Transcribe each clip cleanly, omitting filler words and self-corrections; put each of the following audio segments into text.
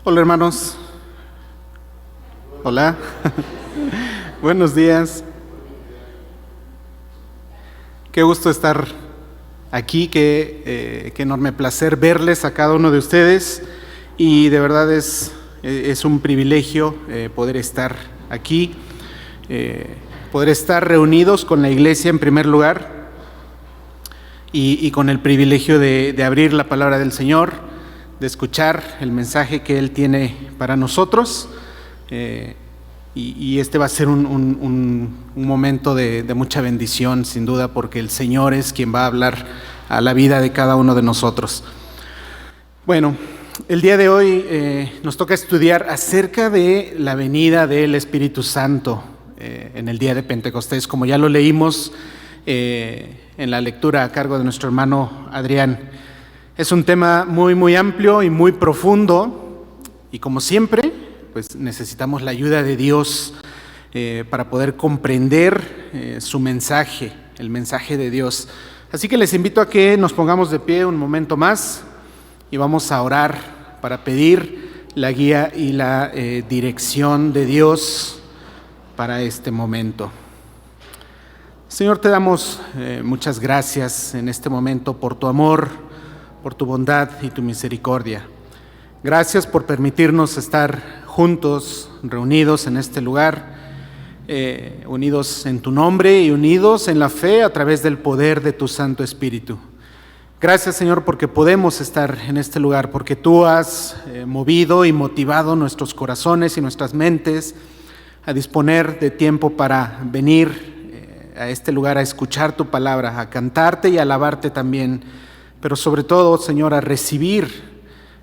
Hola hermanos, hola, buenos días, qué gusto estar aquí, qué enorme placer verles a cada uno de ustedes y de verdad es un privilegio poder estar aquí, poder estar reunidos con la iglesia en primer lugar y con el privilegio de abrir la palabra del Señor, de escuchar el mensaje que Él tiene para nosotros, y este va a ser un momento de mucha bendición, sin duda, porque el Señor es quien va a hablar a la vida de cada uno de nosotros. Bueno, el día de hoy nos toca estudiar acerca de la venida del Espíritu Santo en el día de Pentecostés, como ya lo leímos en la lectura a cargo de nuestro hermano Adrián. Es un tema muy amplio y muy profundo y como siempre, pues necesitamos la ayuda de Dios para poder comprender su mensaje, el mensaje de Dios. Así que les invito a que nos pongamos de pie un momento más y vamos a orar para pedir la guía y la dirección de Dios para este momento. Señor, te damos muchas gracias en este momento por tu amor, por tu bondad y tu misericordia. Gracias por permitirnos estar juntos, reunidos en este lugar, unidos en tu nombre y unidos en la fe a través del poder de tu Santo Espíritu. Gracias, Señor, porque podemos estar en este lugar, porque tú has movido y motivado nuestros corazones y nuestras mentes a disponer de tiempo para venir a este lugar a escuchar tu palabra, a cantarte y a alabarte también, pero sobre todo, Señor, a recibir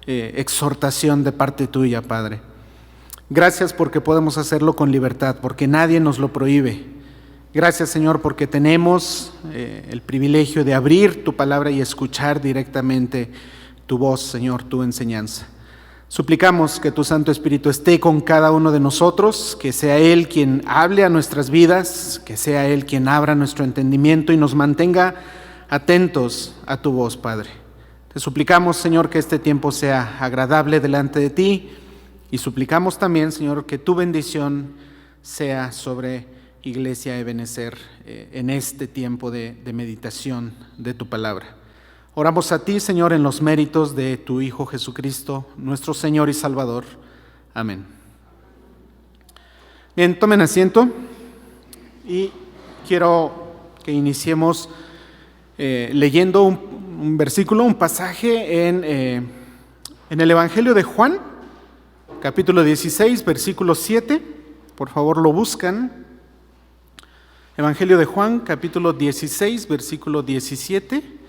exhortación de parte tuya, Padre. Gracias porque podemos hacerlo con libertad, porque nadie nos lo prohíbe. Gracias, Señor, porque tenemos el privilegio de abrir tu palabra y escuchar directamente tu voz, Señor, tu enseñanza. Suplicamos que tu Santo Espíritu esté con cada uno de nosotros, que sea Él quien hable a nuestras vidas, que sea Él quien abra nuestro entendimiento y nos mantenga atentos a tu voz, Padre. Te suplicamos, Señor, que este tiempo sea agradable delante de ti y suplicamos también, Señor, que tu bendición sea sobre Iglesia Ebenezer en este tiempo de meditación de tu palabra. Oramos a ti, Señor, en los méritos de tu Hijo Jesucristo, nuestro Señor y Salvador. Amén. Bien, tomen asiento y quiero que iniciemos leyendo un versículo, un pasaje en el Evangelio de Juan, capítulo 16, versículo 7. Por favor, lo buscan. Evangelio de Juan, capítulo 16, versículo 17.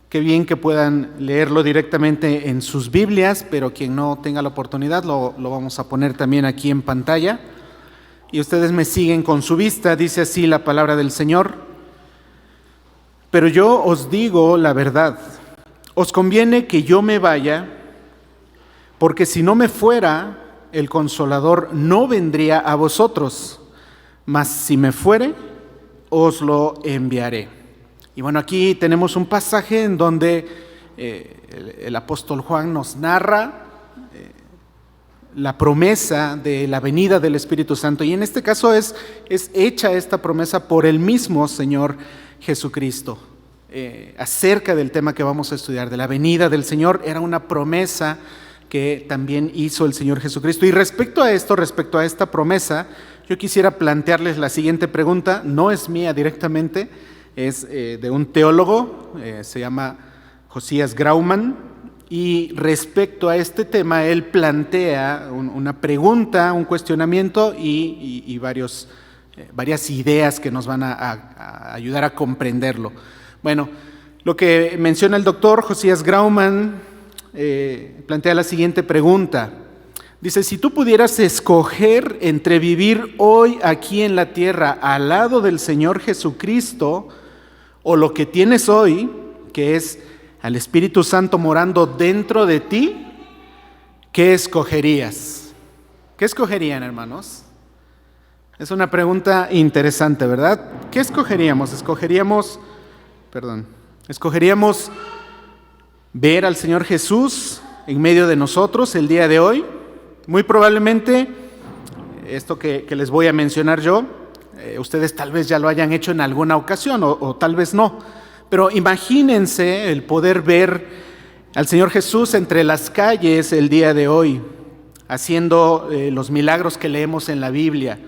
Qué bien que puedan leerlo directamente en sus Biblias, pero quien no tenga la oportunidad lo vamos a poner también aquí en pantalla. Y ustedes me siguen con su vista. Dice así la palabra del Señor. Pero yo os digo la verdad, os conviene que yo me vaya, porque si no me fuera, el Consolador no vendría a vosotros, mas si me fuere, os lo enviaré. Y bueno, aquí tenemos un pasaje en donde el apóstol Juan nos narra la promesa de la venida del Espíritu Santo, y en este caso es hecha esta promesa por el mismo Señor Jesucristo, acerca del tema que vamos a estudiar, de la venida del Señor. Era una promesa que también hizo el Señor Jesucristo. Y respecto a esta promesa, yo quisiera plantearles la siguiente pregunta. No es mía directamente, es de un teólogo, se llama Josías Grauman, y respecto a este tema él plantea una pregunta, un cuestionamiento y varias ideas que nos van a ayudar a comprenderlo. Bueno, lo que menciona el doctor Josías Grauman plantea la siguiente pregunta. Dice, si tú pudieras escoger entre vivir hoy aquí en la tierra al lado del Señor Jesucristo o lo que tienes hoy, que es al Espíritu Santo morando dentro de ti, ¿qué escogerías? ¿Qué escogerían, hermanos? Es una pregunta interesante, ¿verdad? ¿Qué escogeríamos? Escogeríamos ver al Señor Jesús en medio de nosotros el día de hoy. Muy probablemente esto que les voy a mencionar yo, ustedes tal vez ya lo hayan hecho en alguna ocasión o tal vez no, pero imagínense el poder ver al Señor Jesús entre las calles el día de hoy, haciendo los milagros que leemos en la Biblia,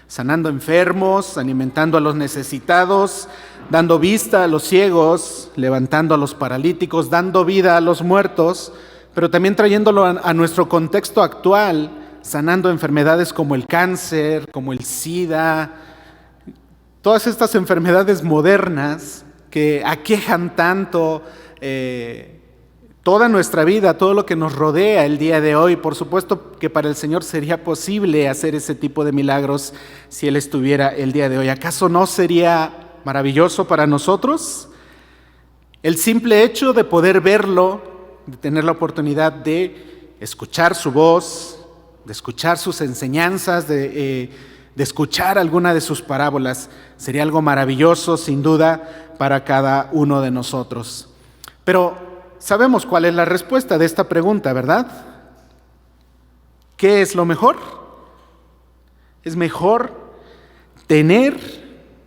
sanando enfermos, alimentando a los necesitados, dando vista a los ciegos, levantando a los paralíticos, dando vida a los muertos, pero también trayéndolo a nuestro contexto actual, sanando enfermedades como el cáncer, como el SIDA, todas estas enfermedades modernas que aquejan tanto toda nuestra vida, todo lo que nos rodea el día de hoy. Por supuesto que para el Señor sería posible hacer ese tipo de milagros si Él estuviera el día de hoy. ¿Acaso no sería maravilloso para nosotros el simple hecho de poder verlo, de tener la oportunidad de escuchar su voz, de escuchar sus enseñanzas, de escuchar alguna de sus parábolas? Sería algo maravilloso, sin duda, para cada uno de nosotros. Pero sabemos cuál es la respuesta de esta pregunta, ¿verdad? ¿Qué es lo mejor? Es mejor tener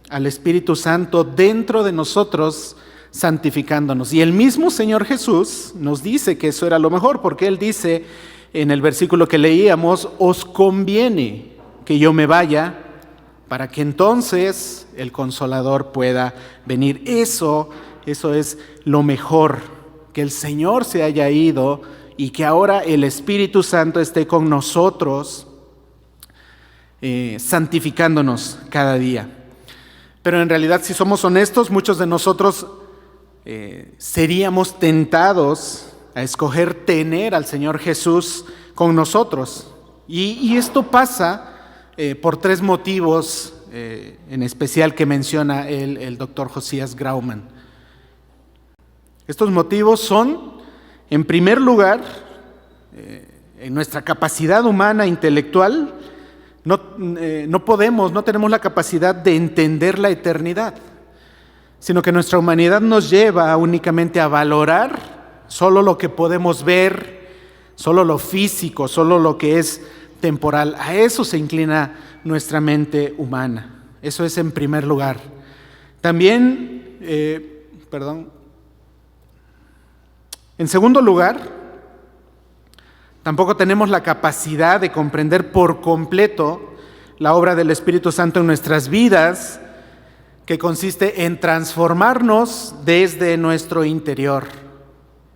al Espíritu Santo dentro de nosotros, santificándonos. Y el mismo Señor Jesús nos dice que eso era lo mejor, porque Él dice en el versículo que leíamos: os conviene que yo me vaya para que entonces el Consolador pueda venir. Eso es lo mejor, que el Señor se haya ido y que ahora el Espíritu Santo esté con nosotros, santificándonos cada día. Pero en realidad, si somos honestos, muchos de nosotros seríamos tentados a escoger tener al Señor Jesús con nosotros. Y esto pasa por tres motivos en especial que menciona el doctor Josías Grauman. Estos motivos son, en primer lugar, en nuestra capacidad humana intelectual, no tenemos la capacidad de entender la eternidad, sino que nuestra humanidad nos lleva únicamente a valorar solo lo que podemos ver, solo lo físico, solo lo que es temporal. A eso se inclina nuestra mente humana. Eso es en primer lugar. También, en segundo lugar, tampoco tenemos la capacidad de comprender por completo la obra del Espíritu Santo en nuestras vidas, que consiste en transformarnos desde nuestro interior.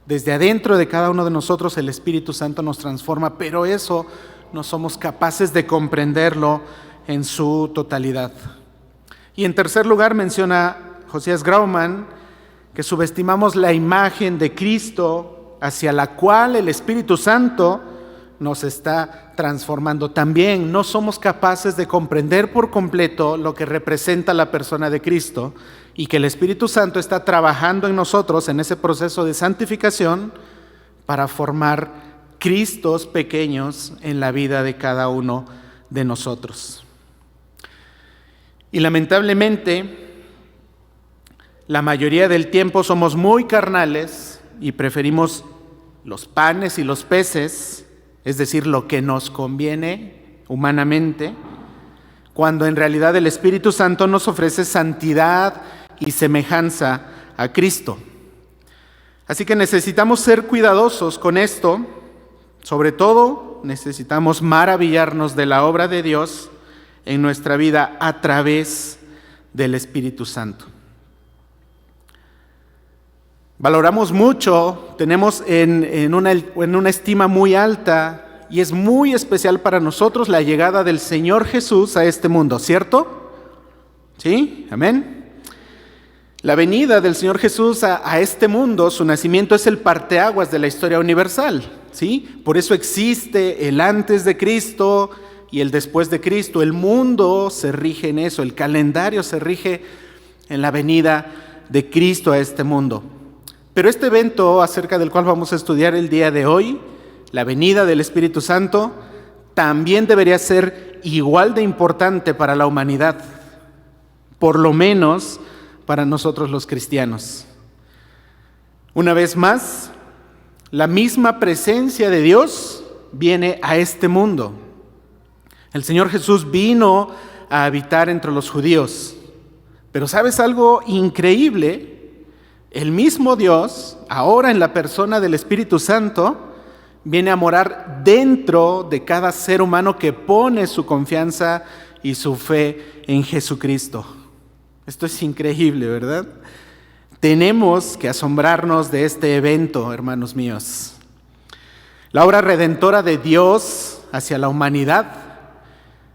Desde adentro de cada uno de nosotros el Espíritu Santo nos transforma, pero eso no somos capaces de comprenderlo en su totalidad. Y en tercer lugar menciona Josías Grauman que subestimamos la imagen de Cristo hacia la cual el Espíritu Santo nos está transformando. También no somos capaces de comprender por completo lo que representa la persona de Cristo, y que el Espíritu Santo está trabajando en nosotros en ese proceso de santificación para formar Cristos pequeños en la vida de cada uno de nosotros. Y lamentablemente, la mayoría del tiempo somos muy carnales y preferimos los panes y los peces, es decir, lo que nos conviene humanamente, cuando en realidad el Espíritu Santo nos ofrece santidad y semejanza a Cristo. Así que necesitamos ser cuidadosos con esto. Sobre todo, necesitamos maravillarnos de la obra de Dios en nuestra vida a través del Espíritu Santo. Valoramos mucho, tenemos en una estima muy alta, y es muy especial para nosotros la llegada del Señor Jesús a este mundo, ¿cierto? ¿Sí? Amén. La venida del Señor Jesús a este mundo, su nacimiento, es el parteaguas de la historia universal, ¿sí? Por eso existe el antes de Cristo y el después de Cristo. El mundo se rige en eso, el calendario se rige en la venida de Cristo a este mundo. Pero este evento acerca del cual vamos a estudiar el día de hoy, la venida del Espíritu Santo, también debería ser igual de importante para la humanidad, por lo menos para nosotros los cristianos. Una vez más, La misma presencia de Dios viene a este mundo. El Señor Jesús vino a habitar entre los judíos. Pero ¿sabes algo increíble? El mismo Dios, ahora en la persona del Espíritu Santo, viene a morar dentro de cada ser humano que pone su confianza y su fe en Jesucristo. Esto es increíble, ¿verdad? Tenemos que asombrarnos de este evento, hermanos míos. La obra redentora de Dios hacia la humanidad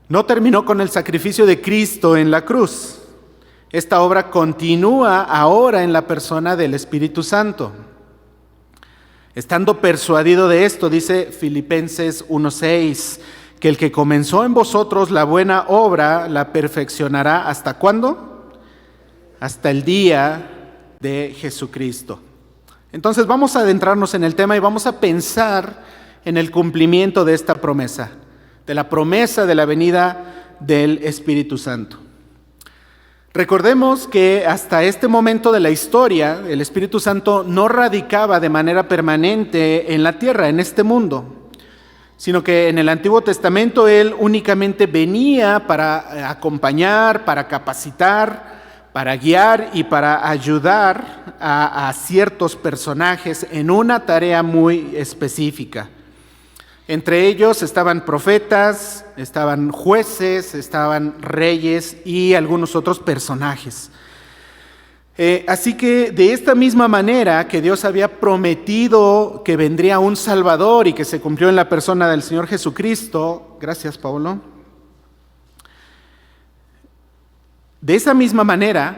no terminó con el sacrificio de Cristo en la cruz. Esta obra continúa ahora en la persona del Espíritu Santo. Estando persuadido de esto, dice Filipenses 1:6, que el que comenzó en vosotros la buena obra la perfeccionará. ¿Hasta cuándo? Hasta el día de Jesucristo. Entonces vamos a adentrarnos en el tema y vamos a pensar en el cumplimiento de esta promesa, de la promesa de la venida del Espíritu Santo. Recordemos que hasta este momento de la historia, el Espíritu Santo no radicaba de manera permanente en la tierra, en este mundo, sino que en el Antiguo Testamento Él únicamente venía para acompañar, para capacitar, para guiar y para ayudar a ciertos personajes en una tarea muy específica. Entre ellos estaban profetas, estaban jueces, estaban reyes y algunos otros personajes. Así que de esta misma manera que Dios había prometido que vendría un Salvador y que se cumplió en la persona del Señor Jesucristo, gracias Pablo, de esa misma manera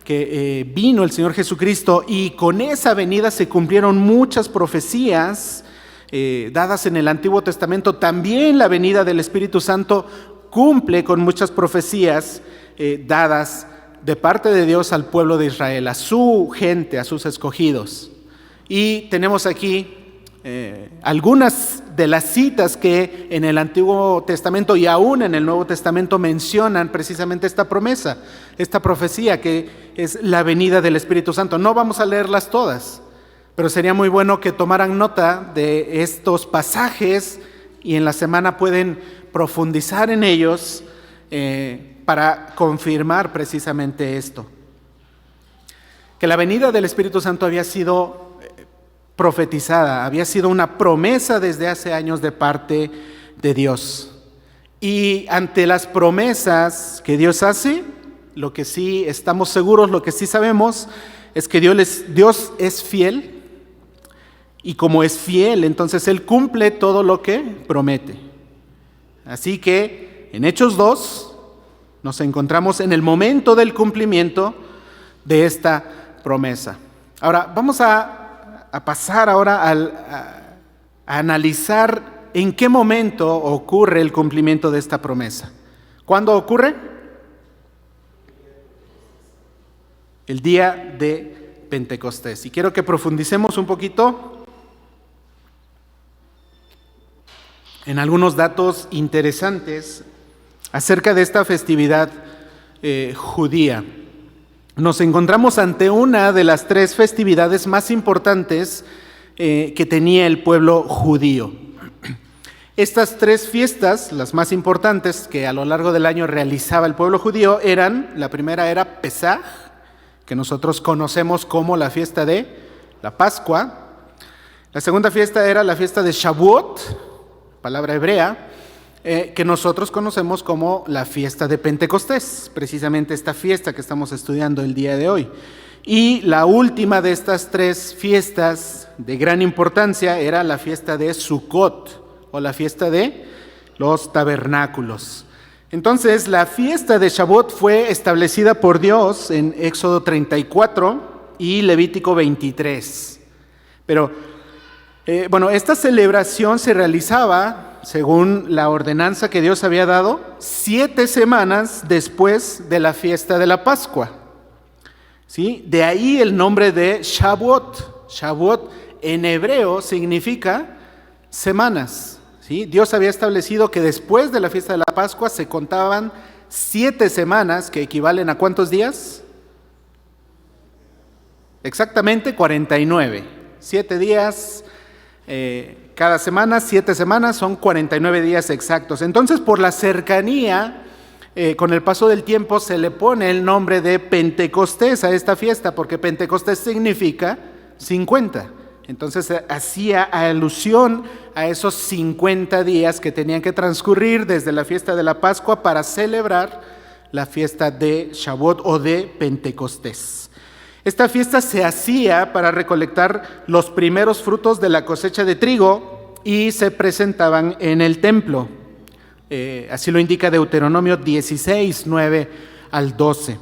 que vino el Señor Jesucristo y con esa venida se cumplieron muchas profecías dadas en el Antiguo Testamento, también la venida del Espíritu Santo cumple con muchas profecías dadas de parte de Dios al pueblo de Israel, a su gente, a sus escogidos. Y tenemos aquí algunas de las citas que en el Antiguo Testamento y aún en el Nuevo Testamento mencionan precisamente esta promesa, esta profecía que es la venida del Espíritu Santo. No vamos a leerlas todas, pero sería muy bueno que tomaran nota de estos pasajes y en la semana pueden profundizar en ellos para confirmar precisamente esto. Que la venida del Espíritu Santo había sido profetizada, había sido una promesa desde hace años de parte de Dios. Y ante las promesas que Dios hace, lo que sí estamos seguros, lo que sí sabemos, es que Dios es fiel. Y como es fiel, entonces Él cumple todo lo que promete. Así que en Hechos 2 nos encontramos en el momento del cumplimiento de esta promesa. Ahora, vamos a pasar ahora a analizar en qué momento ocurre el cumplimiento de esta promesa. ¿Cuándo ocurre? El día de Pentecostés. Y quiero que profundicemos un poquito en algunos datos interesantes acerca de esta festividad judía. Nos encontramos ante una de las tres festividades más importantes que tenía el pueblo judío. Estas tres fiestas, las más importantes que a lo largo del año realizaba el pueblo judío, la primera era Pesaj, que nosotros conocemos como la fiesta de la Pascua. La segunda fiesta era la fiesta de Shavuot, palabra hebrea, que nosotros conocemos como la fiesta de Pentecostés, precisamente esta fiesta que estamos estudiando el día de hoy. Y la última de estas tres fiestas de gran importancia era la fiesta de Sukkot, o la fiesta de los tabernáculos. Entonces, la fiesta de Shavuot fue establecida por Dios en Éxodo 34 y Levítico 23. Pero, esta celebración se realizaba, según la ordenanza que Dios había dado, 7 semanas después de la fiesta de la Pascua. ¿Sí? De ahí el nombre de Shavuot. Shavuot en hebreo significa semanas. ¿Sí? Dios había establecido que después de la fiesta de la Pascua se contaban 7 semanas, que equivalen a ¿cuántos días? Exactamente 49. 7 días, cada semana, 7 semanas, son 49 días exactos. Entonces, por la cercanía, con el paso del tiempo, se le pone el nombre de Pentecostés a esta fiesta, porque Pentecostés significa 50. Entonces, hacía alusión a esos 50 días que tenían que transcurrir desde la fiesta de la Pascua para celebrar la fiesta de Shavuot o de Pentecostés. Esta fiesta se hacía para recolectar los primeros frutos de la cosecha de trigo y se presentaban en el templo. Así lo indica Deuteronomio 16, 9 al 12.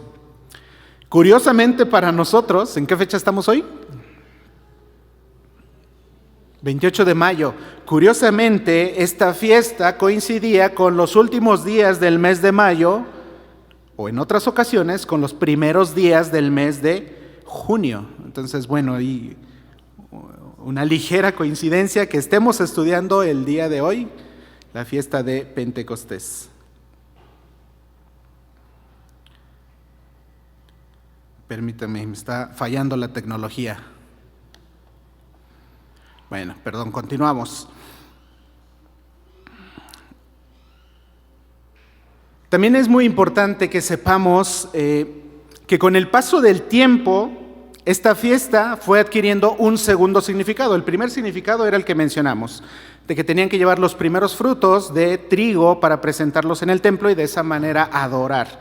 Curiosamente para nosotros, ¿en qué fecha estamos hoy? 28 de mayo. Curiosamente, esta fiesta coincidía con los últimos días del mes de mayo, o en otras ocasiones, con los primeros días del mes de junio. Entonces, bueno, y una ligera coincidencia que estemos estudiando el día de hoy la fiesta de Pentecostés. Permítame, me está fallando la tecnología. Bueno, perdón, continuamos. También es muy importante que sepamos que con el paso del tiempo, esta fiesta fue adquiriendo un segundo significado. El primer significado era el que mencionamos, de que tenían que llevar los primeros frutos de trigo para presentarlos en el templo y de esa manera adorar.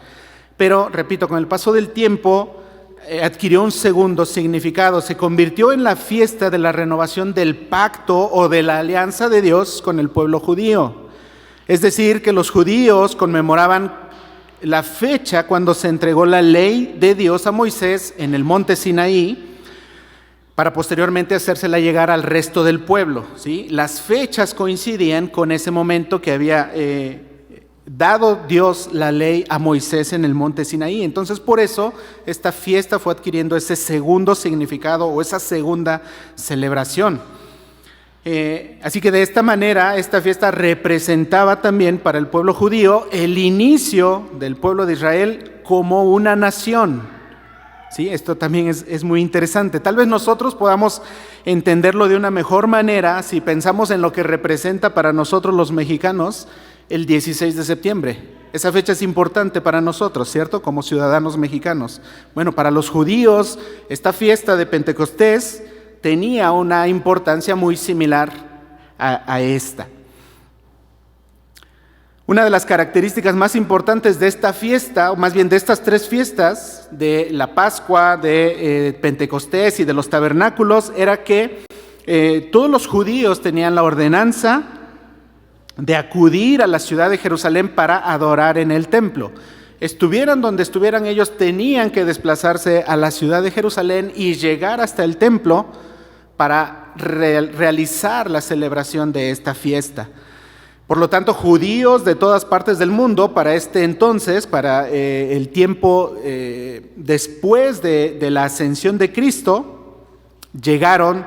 Pero, repito, con el paso del tiempo adquirió un segundo significado, se convirtió en la fiesta de la renovación del pacto o de la alianza de Dios con el pueblo judío. Es decir, que los judíos conmemoraban la fecha cuando se entregó la ley de Dios a Moisés en el monte Sinaí, para posteriormente hacérsela llegar al resto del pueblo, ¿sí? Las fechas coincidían con ese momento que había dado Dios la ley a Moisés en el monte Sinaí. Entonces, por eso, esta fiesta fue adquiriendo ese segundo significado o esa segunda celebración. Así que de esta manera, esta fiesta representaba también para el pueblo judío el inicio del pueblo de Israel como una nación. ¿Sí? Esto también es muy interesante. Tal vez nosotros podamos entenderlo de una mejor manera si pensamos en lo que representa para nosotros los mexicanos el 16 de septiembre. Esa fecha es importante para nosotros, ¿cierto? Como ciudadanos mexicanos. Bueno, para los judíos, esta fiesta de Pentecostés tenía una importancia muy similar a esta. Una de las características más importantes de esta fiesta, o más bien de estas tres fiestas, de la Pascua, de Pentecostés y de los tabernáculos, era que todos los judíos tenían la ordenanza de acudir a la ciudad de Jerusalén para adorar en el templo. Estuvieran donde estuvieran, ellos tenían que desplazarse a la ciudad de Jerusalén y llegar hasta el templo para realizar la celebración de esta fiesta. Por lo tanto, judíos de todas partes del mundo, para este entonces, para el tiempo después de la ascensión de Cristo, llegaron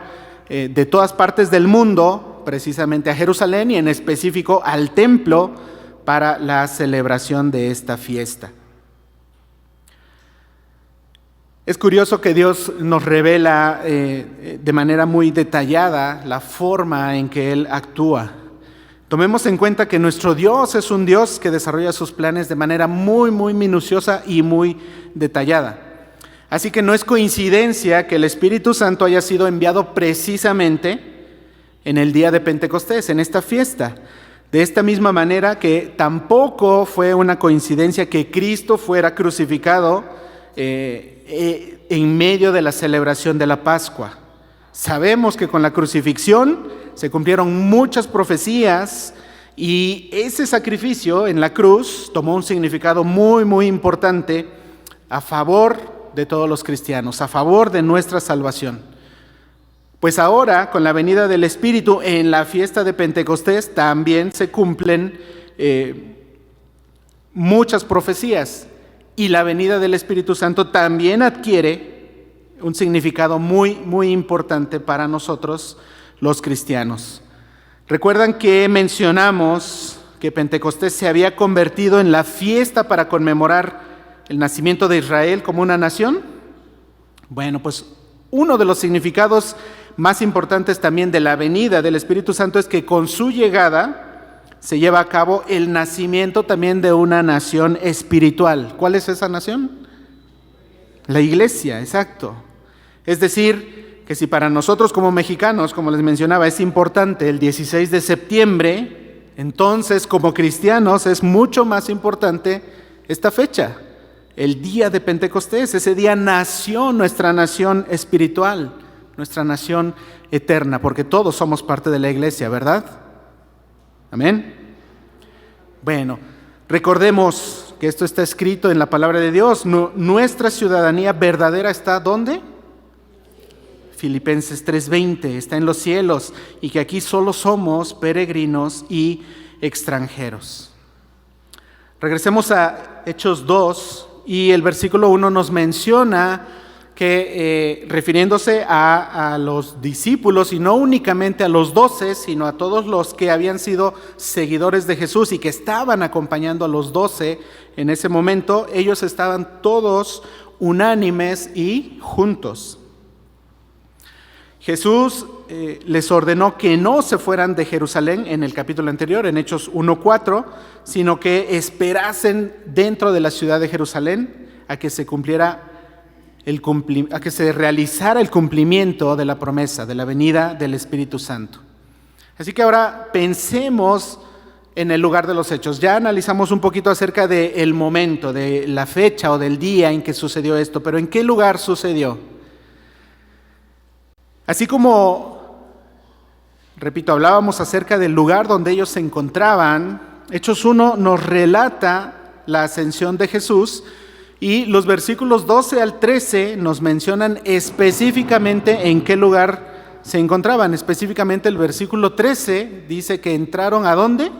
de todas partes del mundo, precisamente a Jerusalén y en específico al templo para la celebración de esta fiesta. Es curioso que Dios nos revela de manera muy detallada la forma en que Él actúa. Tomemos en cuenta que nuestro Dios es un Dios que desarrolla sus planes de manera muy, muy minuciosa y muy detallada. Así que no es coincidencia que el Espíritu Santo haya sido enviado precisamente en el día de Pentecostés, en esta fiesta. De esta misma manera que tampoco fue una coincidencia que Cristo fuera crucificado en medio de la celebración de la Pascua. Sabemos que con la crucifixión se cumplieron muchas profecías y ese sacrificio en la cruz tomó un significado muy, muy importante a favor de todos los cristianos, a favor de nuestra salvación. Pues ahora, con la venida del Espíritu en la fiesta de Pentecostés, también se cumplen muchas profecías y la venida del Espíritu Santo también adquiere un significado muy, muy importante para nosotros los cristianos. ¿Recuerdan que mencionamos que Pentecostés se había convertido en la fiesta para conmemorar el nacimiento de Israel como una nación? Bueno, pues uno de los significados más importantes también de la venida del Espíritu Santo es que con su llegada se lleva a cabo el nacimiento también de una nación espiritual. ¿Cuál es esa nación? La iglesia, exacto. Es decir, que si para nosotros como mexicanos, como les mencionaba, es importante el 16 de septiembre, entonces como cristianos es mucho más importante esta fecha, el día de Pentecostés. Ese día nació nuestra nación espiritual, nuestra nación eterna, porque todos somos parte de la iglesia, ¿verdad? Amén. Bueno, recordemos que esto está escrito en la palabra de Dios. Nuestra ciudadanía verdadera está ¿dónde? Filipenses 3:20, está en los cielos, y que aquí solo somos peregrinos y extranjeros. Regresemos a Hechos 2, y el versículo 1 nos menciona que refiriéndose a los discípulos, y no únicamente a los 12, sino a todos los que habían sido seguidores de Jesús y que estaban acompañando a los 12 en ese momento, ellos estaban todos unánimes y juntos. Jesús les ordenó que no se fueran de Jerusalén en el capítulo anterior, en Hechos 1:4, sino que esperasen dentro de la ciudad de Jerusalén a que se realizara el cumplimiento de la promesa de la venida del Espíritu Santo. Así que ahora pensemos en el lugar de los hechos. Ya analizamos un poquito acerca del momento, de la fecha o del día en que sucedió esto, pero ¿en qué lugar sucedió? Así como, repito, hablábamos acerca del lugar donde ellos se encontraban, Hechos 1 nos relata la ascensión de Jesús, y los versículos 12 al 13 nos mencionan específicamente en qué lugar se encontraban. Específicamente el versículo 13 dice que entraron ¿a dónde?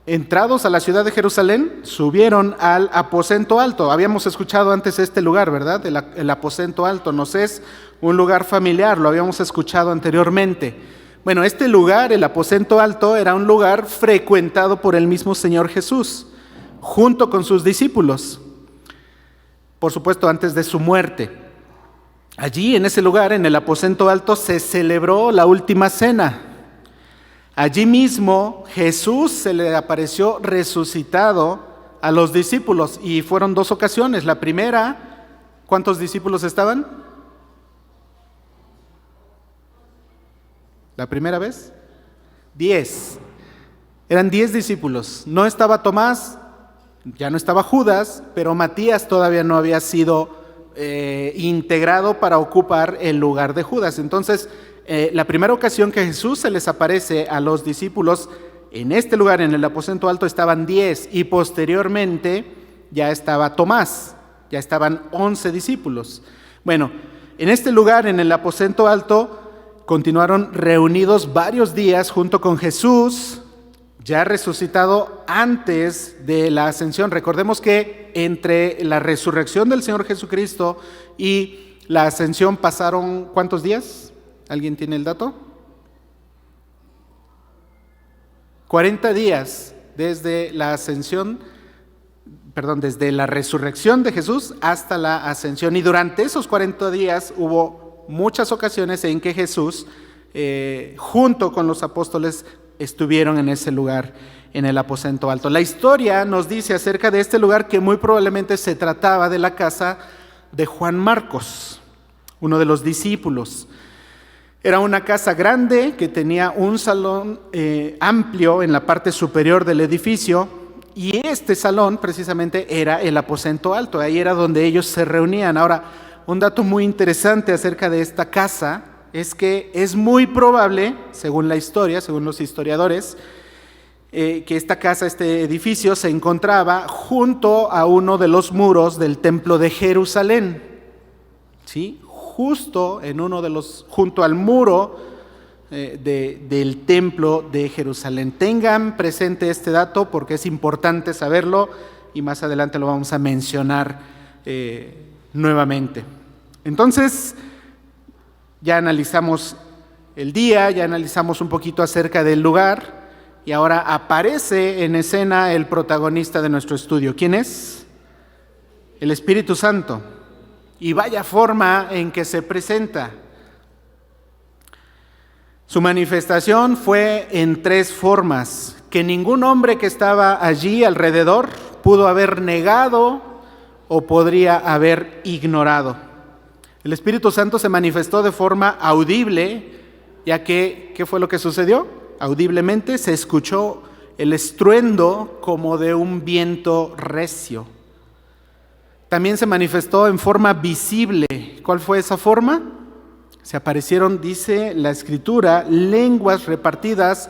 Entrados a la ciudad de Jerusalén, subieron al aposento alto. Habíamos escuchado antes este lugar, ¿verdad? El aposento alto nos es un lugar familiar, lo habíamos escuchado anteriormente. Bueno, este lugar, el aposento alto, era un lugar frecuentado por el mismo Señor Jesús, junto con sus discípulos, por supuesto antes de su muerte. Allí, en ese lugar, en el aposento alto, se celebró la última cena. Allí mismo Jesús se le apareció resucitado a los discípulos, y fueron 2 ocasiones. La primera, ¿cuántos discípulos estaban? ¿La primera vez? 10. Eran 10 discípulos. No estaba Tomás, ya no estaba Judas, pero Matías todavía no había sido integrado para ocupar el lugar de Judas. Entonces, la primera ocasión que Jesús se les aparece a los discípulos en este lugar, en el aposento alto, estaban 10, y posteriormente ya estaba Tomás, ya estaban 11 discípulos. Bueno, en este lugar, en el aposento alto, continuaron reunidos varios días junto con Jesús, ya resucitado antes de la ascensión. Recordemos que entre la resurrección del Señor Jesucristo y la ascensión pasaron ¿cuántos días? ¿Alguien tiene el dato? 40 días desde la ascensión, desde la resurrección de Jesús hasta la ascensión. Y durante esos 40 días hubo muchas ocasiones en que Jesús, junto con los apóstoles, estuvieron en ese lugar, en el aposento alto. La historia nos dice acerca de este lugar que muy probablemente se trataba de la casa de Juan Marcos, uno de los discípulos. Era una casa grande que tenía un salón amplio en la parte superior del edificio, y este salón precisamente era el aposento alto. Ahí era donde ellos se reunían. Ahora, un dato muy interesante acerca de esta casa es que es muy probable, según la historia, según los historiadores, que esta casa, este edificio, se encontraba junto a uno de los muros del templo de Jerusalén, ¿sí? Justo en junto al muro del templo de Jerusalén. Tengan presente este dato porque es importante saberlo, y más adelante lo vamos a mencionar nuevamente. Entonces, ya analizamos el día, ya analizamos un poquito acerca del lugar, y ahora aparece en escena el protagonista de nuestro estudio. ¿Quién es? El Espíritu Santo. Y vaya forma en que se presenta. Su manifestación fue en 3 formas, que ningún hombre que estaba allí alrededor pudo haber negado o podría haber ignorado. El Espíritu Santo se manifestó de forma audible, ya que, ¿qué fue lo que sucedió? Audiblemente se escuchó el estruendo como de un viento recio. También se manifestó en forma visible. ¿Cuál fue esa forma? Se aparecieron, dice la Escritura, lenguas repartidas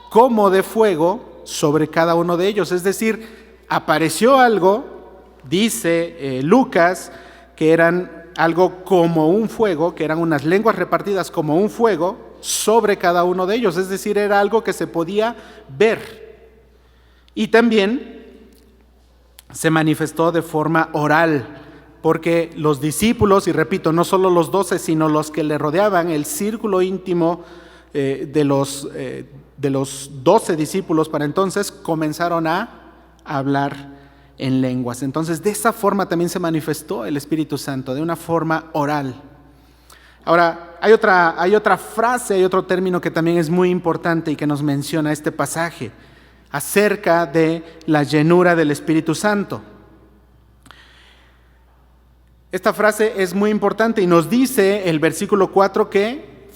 como de fuego sobre cada uno de ellos. Es decir, apareció algo, dice Lucas, que eran algo como un fuego, que eran unas lenguas repartidas como un fuego sobre cada uno de ellos. Es decir, era algo que se podía ver. Y también se manifestó de forma oral, porque los discípulos, y repito, no solo los 12, sino los que le rodeaban, el círculo íntimo de los 12 discípulos para entonces, comenzaron a hablar en lenguas. Entonces, de esa forma también se manifestó el Espíritu Santo, de una forma oral. Ahora, hay otra frase, hay otro término que también es muy importante y que nos menciona este pasaje, acerca de la llenura del Espíritu Santo. Esta frase es muy importante y nos dice el versículo 4 que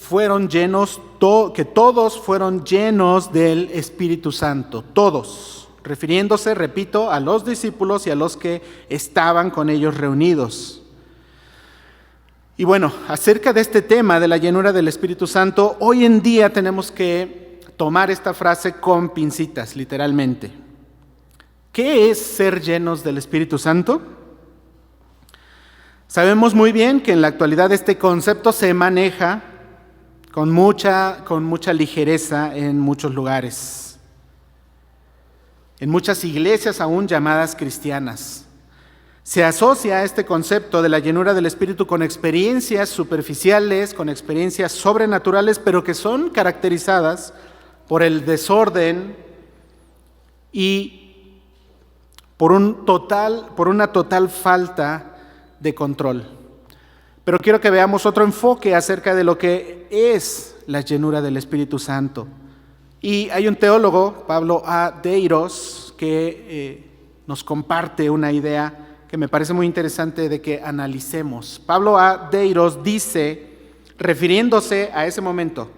que todos fueron llenos del Espíritu Santo, todos, refiriéndose, repito, a los discípulos y a los que estaban con ellos reunidos. Y bueno, acerca de este tema de la llenura del Espíritu Santo, hoy en día tenemos que tomar esta frase con pincitas, literalmente. ¿Qué es ser llenos del Espíritu Santo? Sabemos muy bien que en la actualidad este concepto se maneja con mucha ligereza en muchos lugares, en muchas iglesias aún llamadas cristianas. Se asocia este concepto de la llenura del Espíritu con experiencias superficiales, con experiencias sobrenaturales, pero que son caracterizadas por el desorden y por una total falta de control. Pero quiero que veamos otro enfoque acerca de lo que es la llenura del Espíritu Santo. Y hay un teólogo, Pablo A. Deiros, que nos comparte una idea que me parece muy interesante de que analicemos. Pablo A. Deiros dice, refiriéndose a ese momento,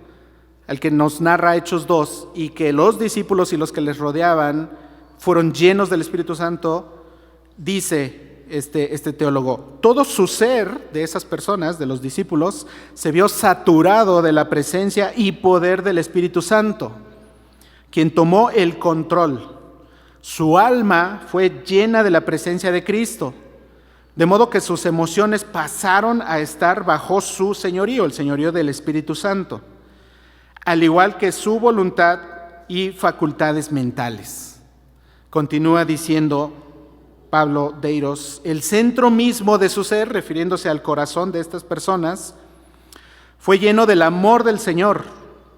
al que nos narra Hechos 2, y que los discípulos y los que les rodeaban fueron llenos del Espíritu Santo, dice este teólogo, todo su ser de esas personas, de los discípulos, se vio saturado de la presencia y poder del Espíritu Santo, quien tomó el control. Su alma fue llena de la presencia de Cristo, de modo que sus emociones pasaron a estar bajo su señorío, el señorío del Espíritu Santo, al igual que su voluntad y facultades mentales. Continúa diciendo Pablo Deiros, el centro mismo de su ser, refiriéndose al corazón de estas personas, fue lleno del amor del Señor,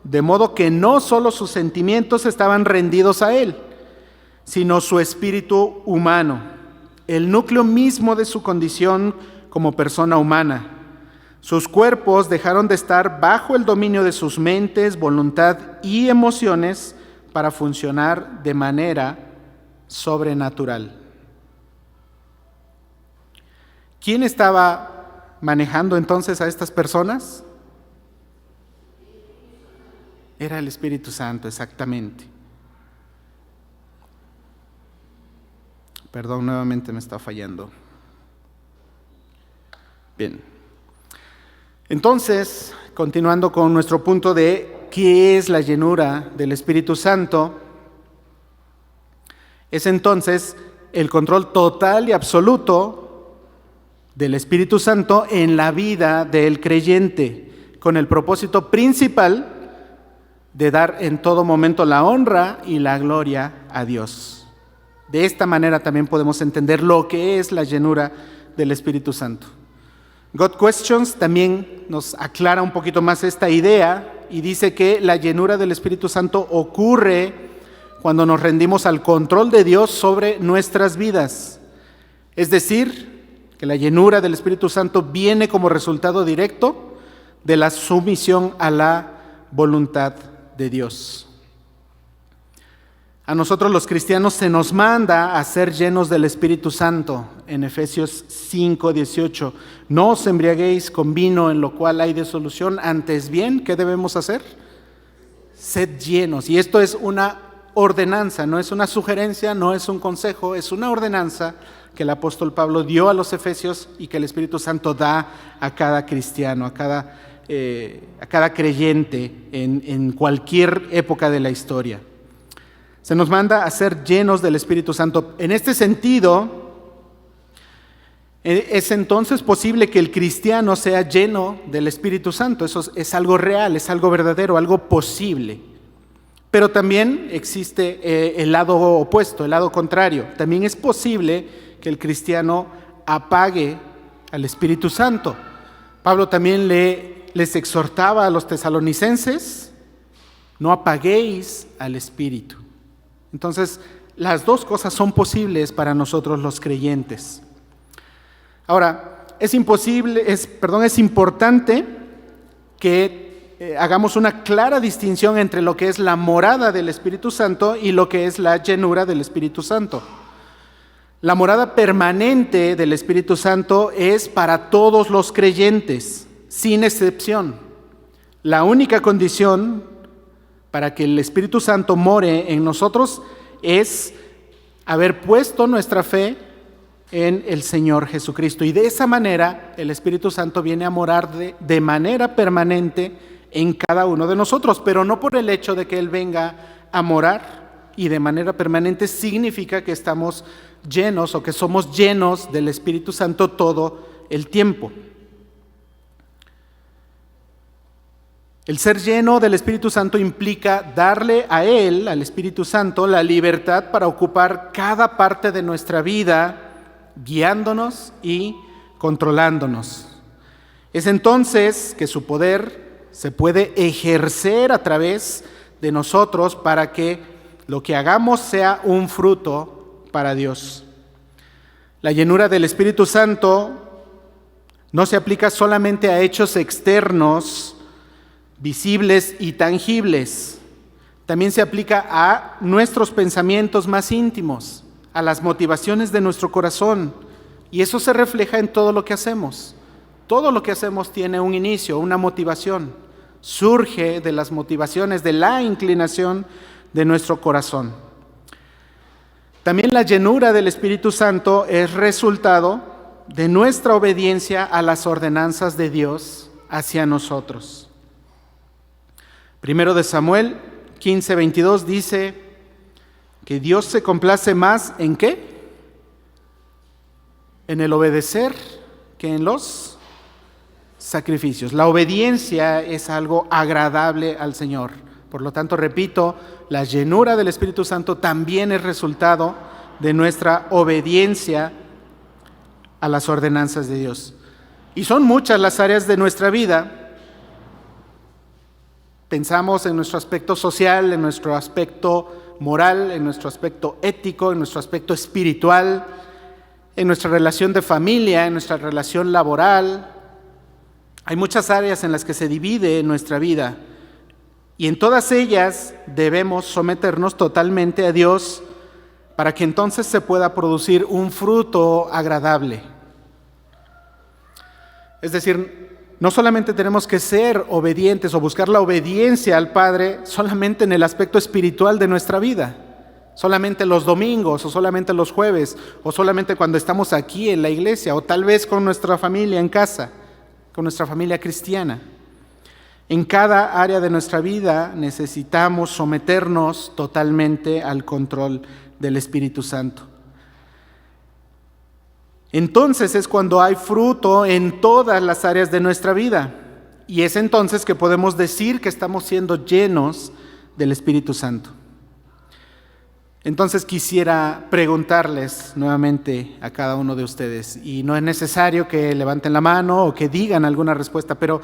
de modo que no solo sus sentimientos estaban rendidos a Él, sino su espíritu humano, el núcleo mismo de su condición como persona humana. Sus cuerpos dejaron de estar bajo el dominio de sus mentes, voluntad y emociones para funcionar de manera sobrenatural. ¿Quién estaba manejando entonces a estas personas? Era el Espíritu Santo, exactamente. Perdón, nuevamente me está fallando. Bien. Entonces, continuando con nuestro punto de qué es la llenura del Espíritu Santo, es entonces el control total y absoluto del Espíritu Santo en la vida del creyente, con el propósito principal de dar en todo momento la honra y la gloria a Dios. De esta manera también podemos entender lo que es la llenura del Espíritu Santo. God Questions también nos aclara un poquito más esta idea y dice que la llenura del Espíritu Santo ocurre cuando nos rendimos al control de Dios sobre nuestras vidas. Es decir, que la llenura del Espíritu Santo viene como resultado directo de la sumisión a la voluntad de Dios. A nosotros los cristianos se nos manda a ser llenos del Espíritu Santo. En Efesios 5:18, no os embriaguéis con vino en lo cual hay disolución, antes bien, ¿qué debemos hacer? Sed llenos. Y esto es una ordenanza, no es una sugerencia, no es un consejo, es una ordenanza que el apóstol Pablo dio a los efesios y que el Espíritu Santo da a cada cristiano, a cada creyente en cualquier época de la historia. Se nos manda a ser llenos del Espíritu Santo. En este sentido, es entonces posible que el cristiano sea lleno del Espíritu Santo. Eso es algo real, es algo verdadero, algo posible. Pero también existe el lado opuesto, el lado contrario. También es posible que el cristiano apague al Espíritu Santo. Pablo también les exhortaba a los tesalonicenses, no apaguéis al Espíritu. Entonces, las dos cosas son posibles para nosotros los creyentes. Ahora, es importante que hagamos una clara distinción entre lo que es la morada del Espíritu Santo y lo que es la llenura del Espíritu Santo. La morada permanente del Espíritu Santo es para todos los creyentes, sin excepción. La única condición para que el Espíritu Santo more en nosotros es haber puesto nuestra fe en el Señor Jesucristo. Y de esa manera el Espíritu Santo viene a morar de manera permanente en cada uno de nosotros, pero no por el hecho de que Él venga a morar y de manera permanente significa que estamos llenos o que somos llenos del Espíritu Santo todo el tiempo. El ser lleno del Espíritu Santo implica darle a Él, al Espíritu Santo, la libertad para ocupar cada parte de nuestra vida, guiándonos y controlándonos. Es entonces que su poder se puede ejercer a través de nosotros para que lo que hagamos sea un fruto para Dios. La llenura del Espíritu Santo no se aplica solamente a hechos externos, visibles y tangibles. También se aplica a nuestros pensamientos más íntimos, a las motivaciones de nuestro corazón, y eso se refleja en todo lo que hacemos. Todo lo que hacemos tiene un inicio, una motivación. Surge de las motivaciones, de la inclinación de nuestro corazón. También la llenura del Espíritu Santo es resultado de nuestra obediencia a las ordenanzas de Dios hacia nosotros. Primero de Samuel 15:22 dice que Dios se complace más ¿en qué? En el obedecer que en los sacrificios. La obediencia es algo agradable al Señor. Por lo tanto, repito, la llenura del Espíritu Santo también es resultado de nuestra obediencia a las ordenanzas de Dios. Y son muchas las áreas de nuestra vida. Pensamos en nuestro aspecto social, en nuestro aspecto moral, en nuestro aspecto ético, en nuestro aspecto espiritual, en nuestra relación de familia, en nuestra relación laboral. Hay muchas áreas en las que se divide nuestra vida y en todas ellas debemos someternos totalmente a Dios para que entonces se pueda producir un fruto agradable. Es decir, no solamente tenemos que ser obedientes o buscar la obediencia al Padre solamente en el aspecto espiritual de nuestra vida, solamente los domingos o solamente los jueves o solamente cuando estamos aquí en la iglesia o tal vez con nuestra familia en casa, con nuestra familia cristiana. En cada área de nuestra vida necesitamos someternos totalmente al control del Espíritu Santo. Entonces es cuando hay fruto en todas las áreas de nuestra vida. Y es entonces que podemos decir que estamos siendo llenos del Espíritu Santo. Entonces quisiera preguntarles nuevamente a cada uno de ustedes, y no es necesario que levanten la mano o que digan alguna respuesta, pero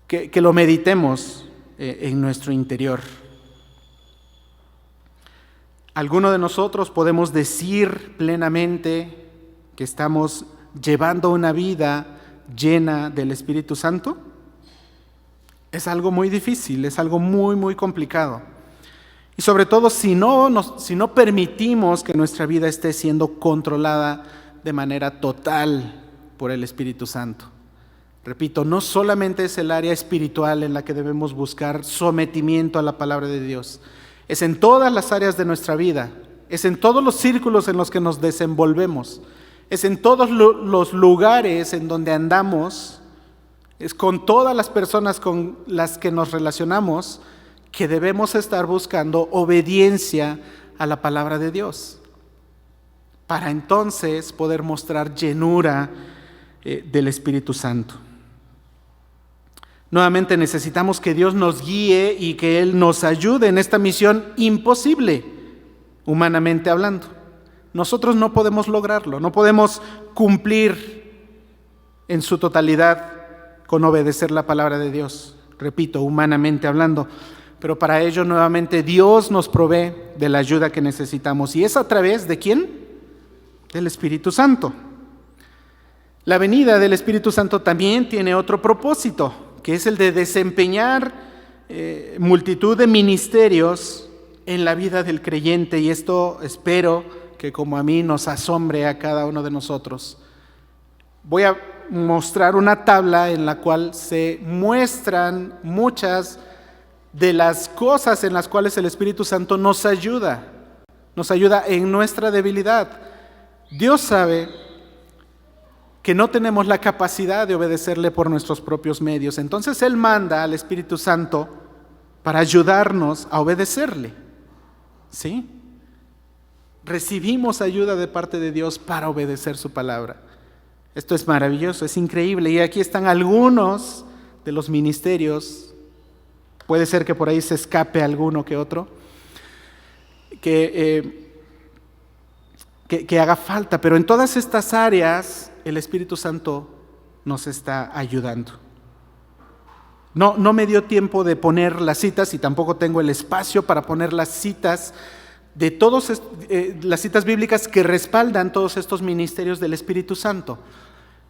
que lo meditemos en nuestro interior. ¿Alguno de nosotros podemos decir plenamente que estamos llevando una vida llena del Espíritu Santo? Es algo muy difícil, es algo muy, muy complicado. Y sobre todo si no permitimos que nuestra vida esté siendo controlada de manera total por el Espíritu Santo. Repito, no solamente es el área espiritual en la que debemos buscar sometimiento a la palabra de Dios, es en todas las áreas de nuestra vida, es en todos los círculos en los que nos desenvolvemos, es en todos los lugares en donde andamos, es con todas las personas con las que nos relacionamos que debemos estar buscando obediencia a la palabra de Dios, para entonces poder mostrar llenura del Espíritu Santo. Nuevamente necesitamos que Dios nos guíe y que Él nos ayude en esta misión imposible, humanamente hablando. Nosotros no podemos lograrlo, no podemos cumplir en su totalidad con obedecer la palabra de Dios, repito, humanamente hablando. Pero para ello nuevamente Dios nos provee de la ayuda que necesitamos. ¿Y es a través de quién? Del Espíritu Santo. La venida del Espíritu Santo también tiene otro propósito, que es el de desempeñar multitud de ministerios en la vida del creyente. Y esto espero que como a mí nos asombre a cada uno de nosotros. Voy a mostrar una tabla en la cual se muestran muchas de las cosas en las cuales el Espíritu Santo nos ayuda en nuestra debilidad. Dios sabe que no tenemos la capacidad de obedecerle por nuestros propios medios. Entonces Él manda al Espíritu Santo para ayudarnos a obedecerle. ¿Sí? Recibimos ayuda de parte de Dios para obedecer su palabra. Esto es maravilloso, es increíble. Y aquí están algunos de los ministerios. Puede ser que por ahí se escape alguno que otro que haga falta, pero en todas estas áreas el Espíritu Santo nos está ayudando. No me dio tiempo de poner las citas y tampoco tengo el espacio para poner las citas de todas las citas bíblicas que respaldan todos estos ministerios del Espíritu Santo.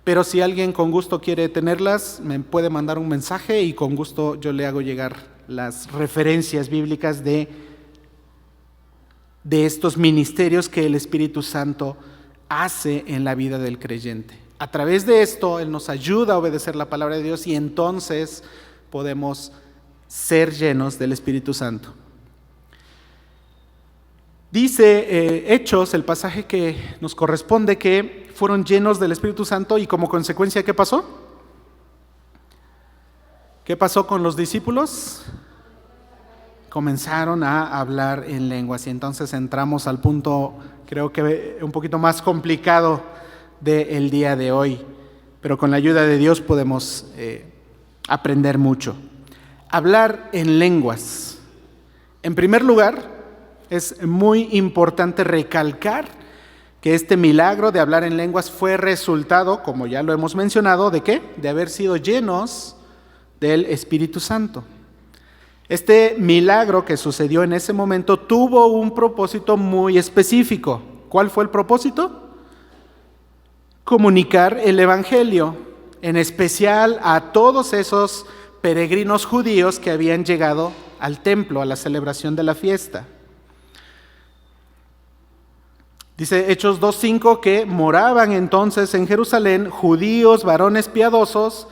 Pero si alguien con gusto quiere tenerlas, me puede mandar un mensaje y con gusto yo le hago llegar las referencias bíblicas de estos ministerios que el Espíritu Santo hace en la vida del creyente. A través de esto, Él nos ayuda a obedecer la palabra de Dios y entonces podemos ser llenos del Espíritu Santo. Dice Hechos, el pasaje que nos corresponde, que fueron llenos del Espíritu Santo y como consecuencia, ¿qué pasó? ¿Qué pasó con los discípulos? Comenzaron a hablar en lenguas y entonces entramos al punto, creo que un poquito más complicado del día de hoy, pero con la ayuda de Dios podemos aprender mucho. Hablar en lenguas. En primer lugar, es muy importante recalcar que este milagro de hablar en lenguas fue resultado, como ya lo hemos mencionado, ¿de qué? De haber sido llenos del Espíritu Santo. Este milagro que sucedió en ese momento tuvo un propósito muy específico. ¿Cuál fue el propósito? Comunicar el Evangelio, en especial a todos esos peregrinos judíos que habían llegado al templo, a la celebración de la fiesta. Dice Hechos 2:5 que moraban entonces en Jerusalén judíos, varones piadosos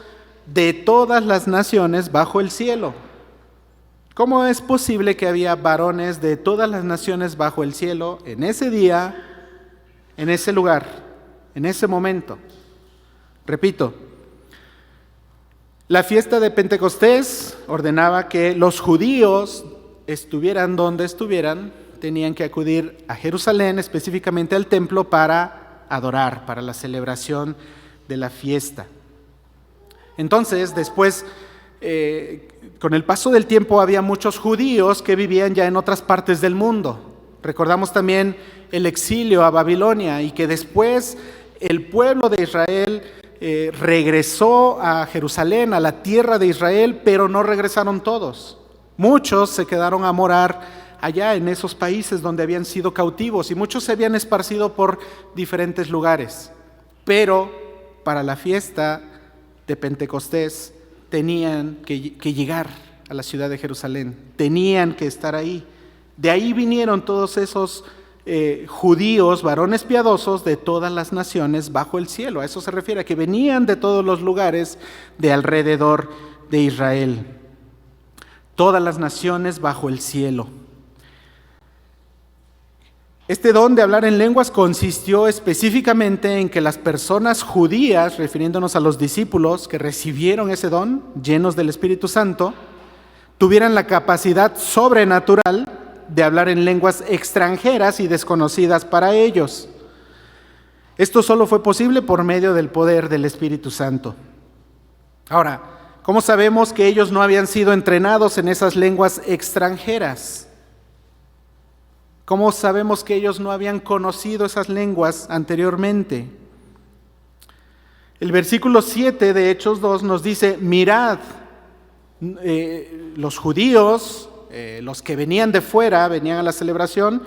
de todas las naciones bajo el cielo. ¿Cómo es posible que había varones de todas las naciones bajo el cielo en ese día, en ese lugar, en ese momento? Repito, la fiesta de Pentecostés ordenaba que los judíos estuvieran donde estuvieran, tenían que acudir a Jerusalén, específicamente al templo, para adorar, para la celebración de la fiesta. Entonces, después, con el paso del tiempo, había muchos judíos que vivían ya en otras partes del mundo. Recordamos también el exilio a Babilonia y que después el pueblo de Israel regresó a Jerusalén, a la tierra de Israel, pero no regresaron todos. Muchos se quedaron a morar allá en esos países donde habían sido cautivos y muchos se habían esparcido por diferentes lugares. Pero para la fiesta de Pentecostés tenían que llegar a la ciudad de Jerusalén, tenían que estar ahí. De ahí vinieron todos esos judíos, varones piadosos de todas las naciones bajo el cielo. A eso se refiere, a que venían de todos los lugares de alrededor de Israel. Todas las naciones bajo el cielo. Este don de hablar en lenguas consistió específicamente en que las personas judías, refiriéndonos a los discípulos que recibieron ese don, llenos del Espíritu Santo, tuvieran la capacidad sobrenatural de hablar en lenguas extranjeras y desconocidas para ellos. Esto solo fue posible por medio del poder del Espíritu Santo. Ahora, ¿cómo sabemos que ellos no habían sido entrenados en esas lenguas extranjeras? ¿Cómo sabemos que ellos no habían conocido esas lenguas anteriormente? El versículo 7 de Hechos 2 nos dice: mirad, los judíos, los que venían de fuera, venían a la celebración,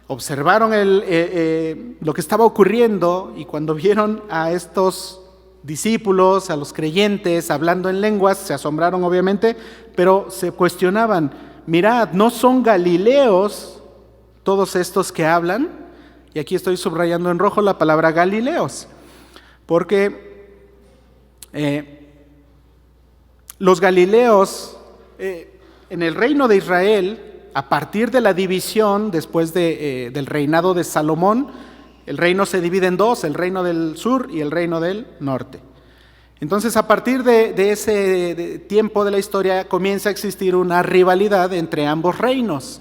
observaron lo que estaba ocurriendo, y cuando vieron a estos discípulos, a los creyentes hablando en lenguas, se asombraron obviamente, pero se cuestionaban: mirad, ¿no son galileos todos estos que hablan? Y aquí estoy subrayando en rojo la palabra galileos, porque los galileos en el reino de Israel, a partir de la división después del reinado de Salomón, el reino se divide en dos: el reino del sur y el reino del norte. Entonces, a partir de ese tiempo de la historia, comienza a existir una rivalidad entre ambos reinos.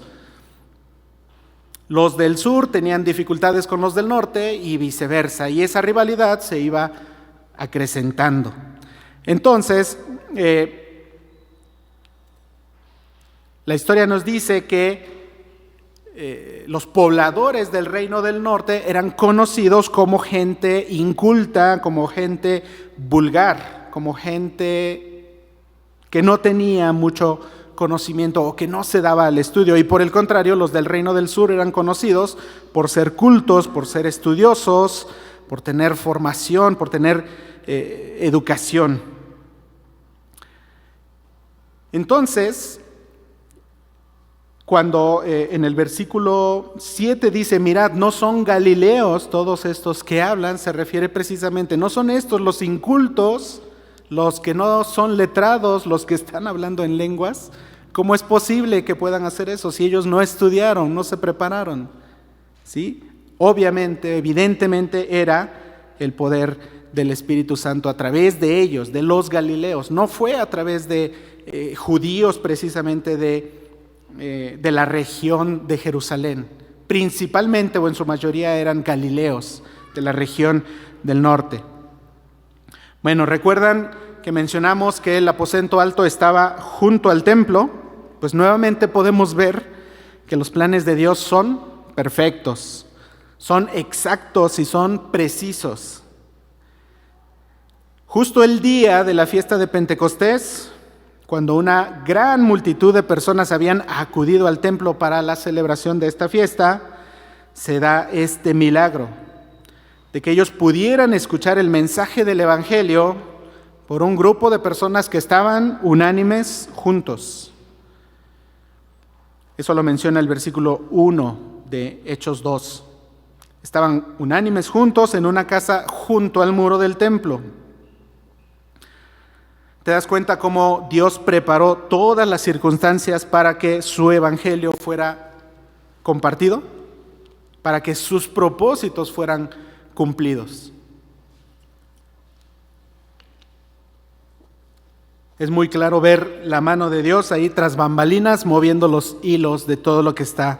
Los del sur tenían dificultades con los del norte y viceversa, y esa rivalidad se iba acrecentando. Entonces, la historia nos dice que los pobladores del reino del norte eran conocidos como gente inculta, como gente vulgar, como gente que no tenía mucho conocimiento o que no se daba al estudio. Y por el contrario, los del reino del sur eran conocidos por ser cultos, por ser estudiosos, por tener formación, por tener educación. Entonces, cuando en el versículo 7 dice: mirad, no son galileos todos estos que hablan, se refiere precisamente, no son estos los incultos, los que no son letrados, los que están hablando en lenguas. ¿Cómo es posible que puedan hacer eso si ellos no estudiaron, no se prepararon? ¿Sí? Obviamente, evidentemente era el poder del Espíritu Santo a través de ellos, de los galileos. No fue a través de judíos precisamente de la región de Jerusalén. Principalmente o en su mayoría eran galileos de la región del norte. Bueno, ¿recuerdan que mencionamos que el aposento alto estaba junto al templo? Pues nuevamente podemos ver que los planes de Dios son perfectos, son exactos y son precisos. Justo el día de la fiesta de Pentecostés, cuando una gran multitud de personas habían acudido al templo para la celebración de esta fiesta, se da este milagro de que ellos pudieran escuchar el mensaje del Evangelio por un grupo de personas que estaban unánimes juntos. Eso lo menciona el versículo 1 de Hechos 2. Estaban unánimes juntos en una casa junto al muro del templo. ¿Te das cuenta cómo Dios preparó todas las circunstancias para que su evangelio fuera compartido? Para que sus propósitos fueran cumplidos. Es muy claro ver la mano de Dios ahí tras bambalinas moviendo los hilos de todo lo que está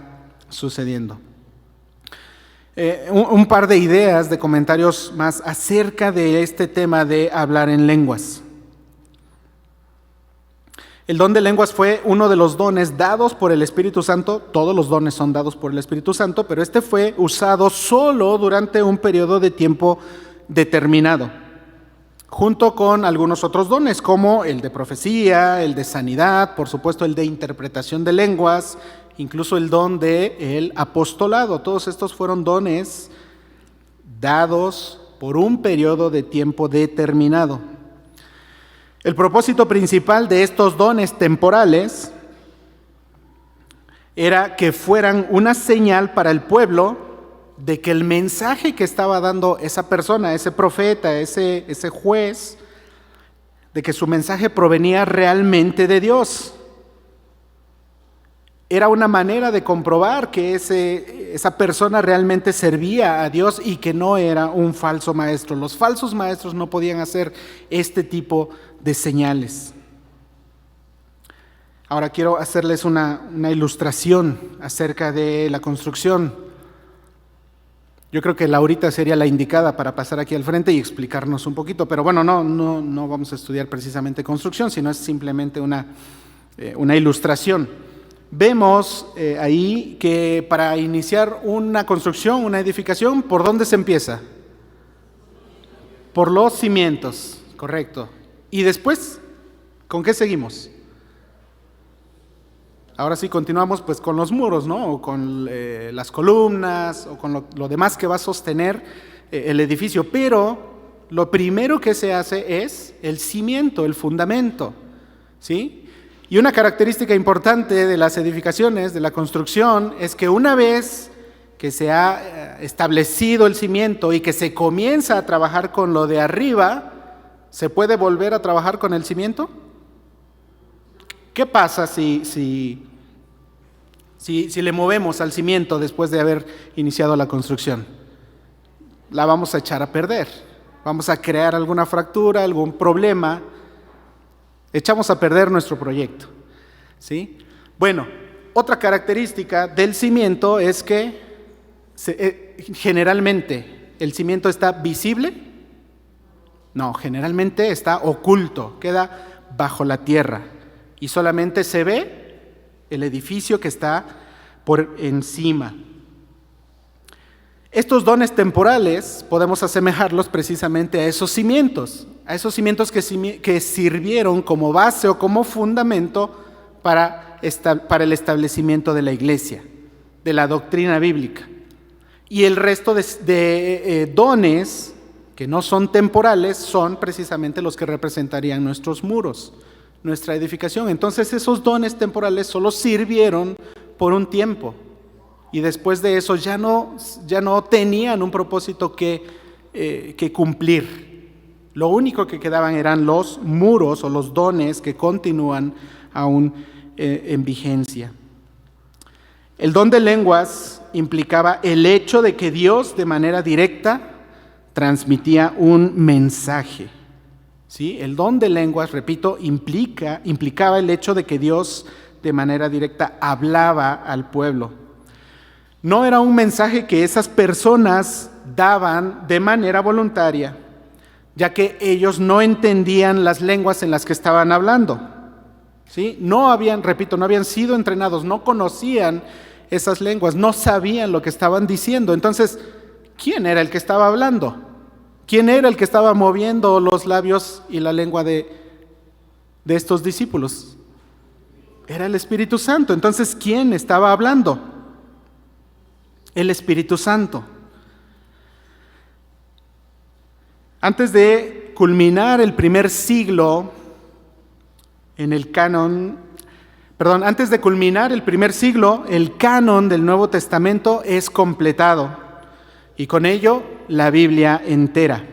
sucediendo. Un par de ideas, de comentarios más acerca de este tema de hablar en lenguas. El don de lenguas fue uno de los dones dados por el Espíritu Santo. Todos los dones son dados por el Espíritu Santo, pero este fue usado solo durante un periodo de tiempo determinado, junto con algunos otros dones, como el de profecía, el de sanidad, por supuesto el de interpretación de lenguas, incluso el don del apostolado. Todos estos fueron dones dados por un periodo de tiempo determinado. El propósito principal de estos dones temporales era que fueran una señal para el pueblo de que el mensaje que estaba dando esa persona, ese profeta, ese juez, de que su mensaje provenía realmente de Dios. Era una manera de comprobar que esa persona realmente servía a Dios y que no era un falso maestro. Los falsos maestros no podían hacer este tipo de señales. Ahora quiero hacerles una ilustración acerca de la construcción. Yo creo que Laurita sería la indicada para pasar aquí al frente y explicarnos un poquito, pero bueno, no vamos a estudiar precisamente construcción, sino es simplemente una ilustración. Vemos ahí que para iniciar una construcción, una edificación, ¿por dónde se empieza? Por los cimientos, correcto. ¿Y después, con qué seguimos? Ahora sí continuamos pues con los muros, ¿no? O con las columnas, o con lo demás que va a sostener el edificio. Pero lo primero que se hace es el cimiento, el fundamento, ¿sí? Y una característica importante de las edificaciones, de la construcción, es que una vez que se ha establecido el cimiento y que se comienza a trabajar con lo de arriba, ¿se puede volver a trabajar con el cimiento? ¿Qué pasa si le movemos al cimiento después de haber iniciado la construcción? La vamos a echar a perder, vamos a crear alguna fractura, algún problema, echamos a perder nuestro proyecto, ¿sí? Bueno, otra característica del cimiento es que generalmente el cimiento está visible. No, generalmente está oculto, queda bajo la tierra y solamente se ve el edificio que está por encima. Estos dones temporales podemos asemejarlos precisamente a esos cimientos que sirvieron como base o como fundamento para el establecimiento de la iglesia, de la doctrina bíblica. Y el resto de dones que no son temporales son precisamente los que representarían nuestros muros, nuestra edificación. Entonces esos dones temporales solo sirvieron por un tiempo y después de eso ya no tenían un propósito que cumplir. Lo único que quedaban eran los muros o los dones que continúan aún en vigencia. El don de lenguas implicaba el hecho de que Dios de manera directa transmitía un mensaje. ¿Sí? El don de lenguas, repito, implicaba el hecho de que Dios de manera directa hablaba al pueblo. No era un mensaje que esas personas daban de manera voluntaria, ya que ellos no entendían las lenguas en las que estaban hablando. ¿Sí? No habían sido entrenados, no conocían esas lenguas, no sabían lo que estaban diciendo. Entonces, ¿quién era el que estaba hablando? ¿Quién era el que estaba moviendo los labios y la lengua de estos discípulos? Era el Espíritu Santo. Entonces, ¿quién estaba hablando? El Espíritu Santo. Antes de culminar el primer siglo en el canon, antes de culminar el primer siglo, el canon del Nuevo Testamento es completado y con ello la Biblia entera.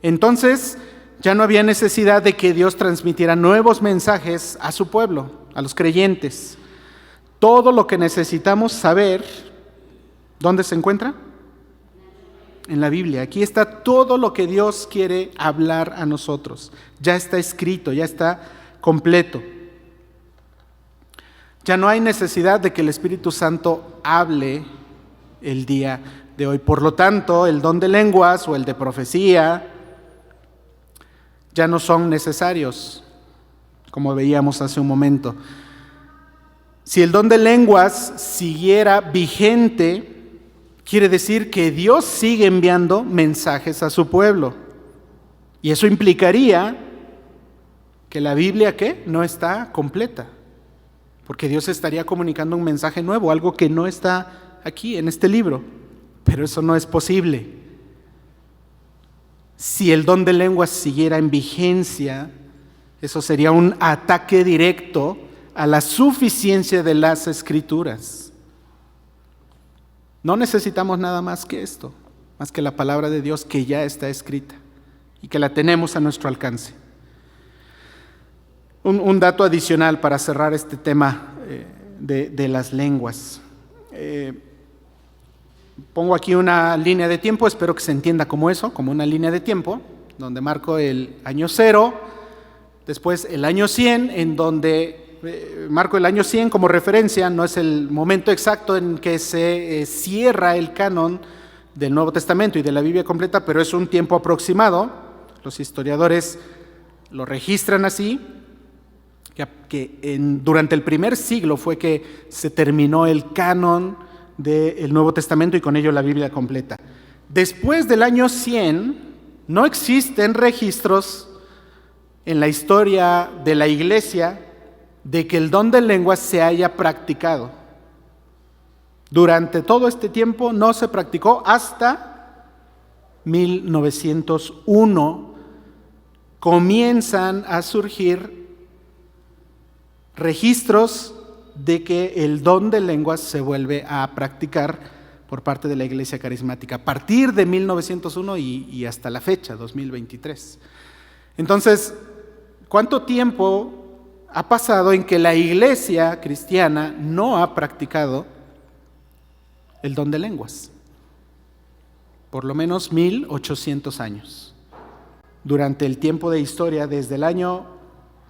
Entonces, ya no había necesidad de que Dios transmitiera nuevos mensajes a su pueblo, a los creyentes. Todo lo que necesitamos saber, ¿dónde se encuentra? En la Biblia. Aquí está todo lo que Dios quiere hablar a nosotros. Ya está escrito, ya está completo. Ya no hay necesidad de que el Espíritu Santo hable el día de hoy. Por lo tanto, el don de lenguas o el de profecía ya no son necesarios, como veíamos hace un momento. Si el don de lenguas siguiera vigente, quiere decir que Dios sigue enviando mensajes a su pueblo. Y eso implicaría que la Biblia, ¿qué? No está completa. Porque Dios estaría comunicando un mensaje nuevo, algo que no está aquí en este libro. Pero eso no es posible. Si el don de lenguas siguiera en vigencia, eso sería un ataque directo a la suficiencia de las Escrituras. No necesitamos nada más que esto, más que la palabra de Dios que ya está escrita y que la tenemos a nuestro alcance. Un dato adicional para cerrar este tema de las lenguas. Pongo aquí una línea de tiempo, espero que se entienda como eso, como una línea de tiempo, donde marco el año 0, después el año 100, en donde marco el año 100 como referencia, no es el momento exacto en que se cierra el canon del Nuevo Testamento y de la Biblia completa, pero es un tiempo aproximado. Los historiadores lo registran así, que durante el primer siglo fue que se terminó el canon del Nuevo Testamento y con ello la Biblia completa. Después del año 100, no existen registros en la historia de la Iglesia de que el don de lenguas se haya practicado. Durante todo este tiempo no se practicó hasta 1901. Comienzan a surgir registros de que el don de lenguas se vuelve a practicar por parte de la Iglesia carismática, a partir de 1901 y hasta la fecha, 2023. Entonces, ¿cuánto tiempo ha pasado en que la Iglesia cristiana no ha practicado el don de lenguas? Por lo menos 1800 años. Durante el tiempo de historia, desde el año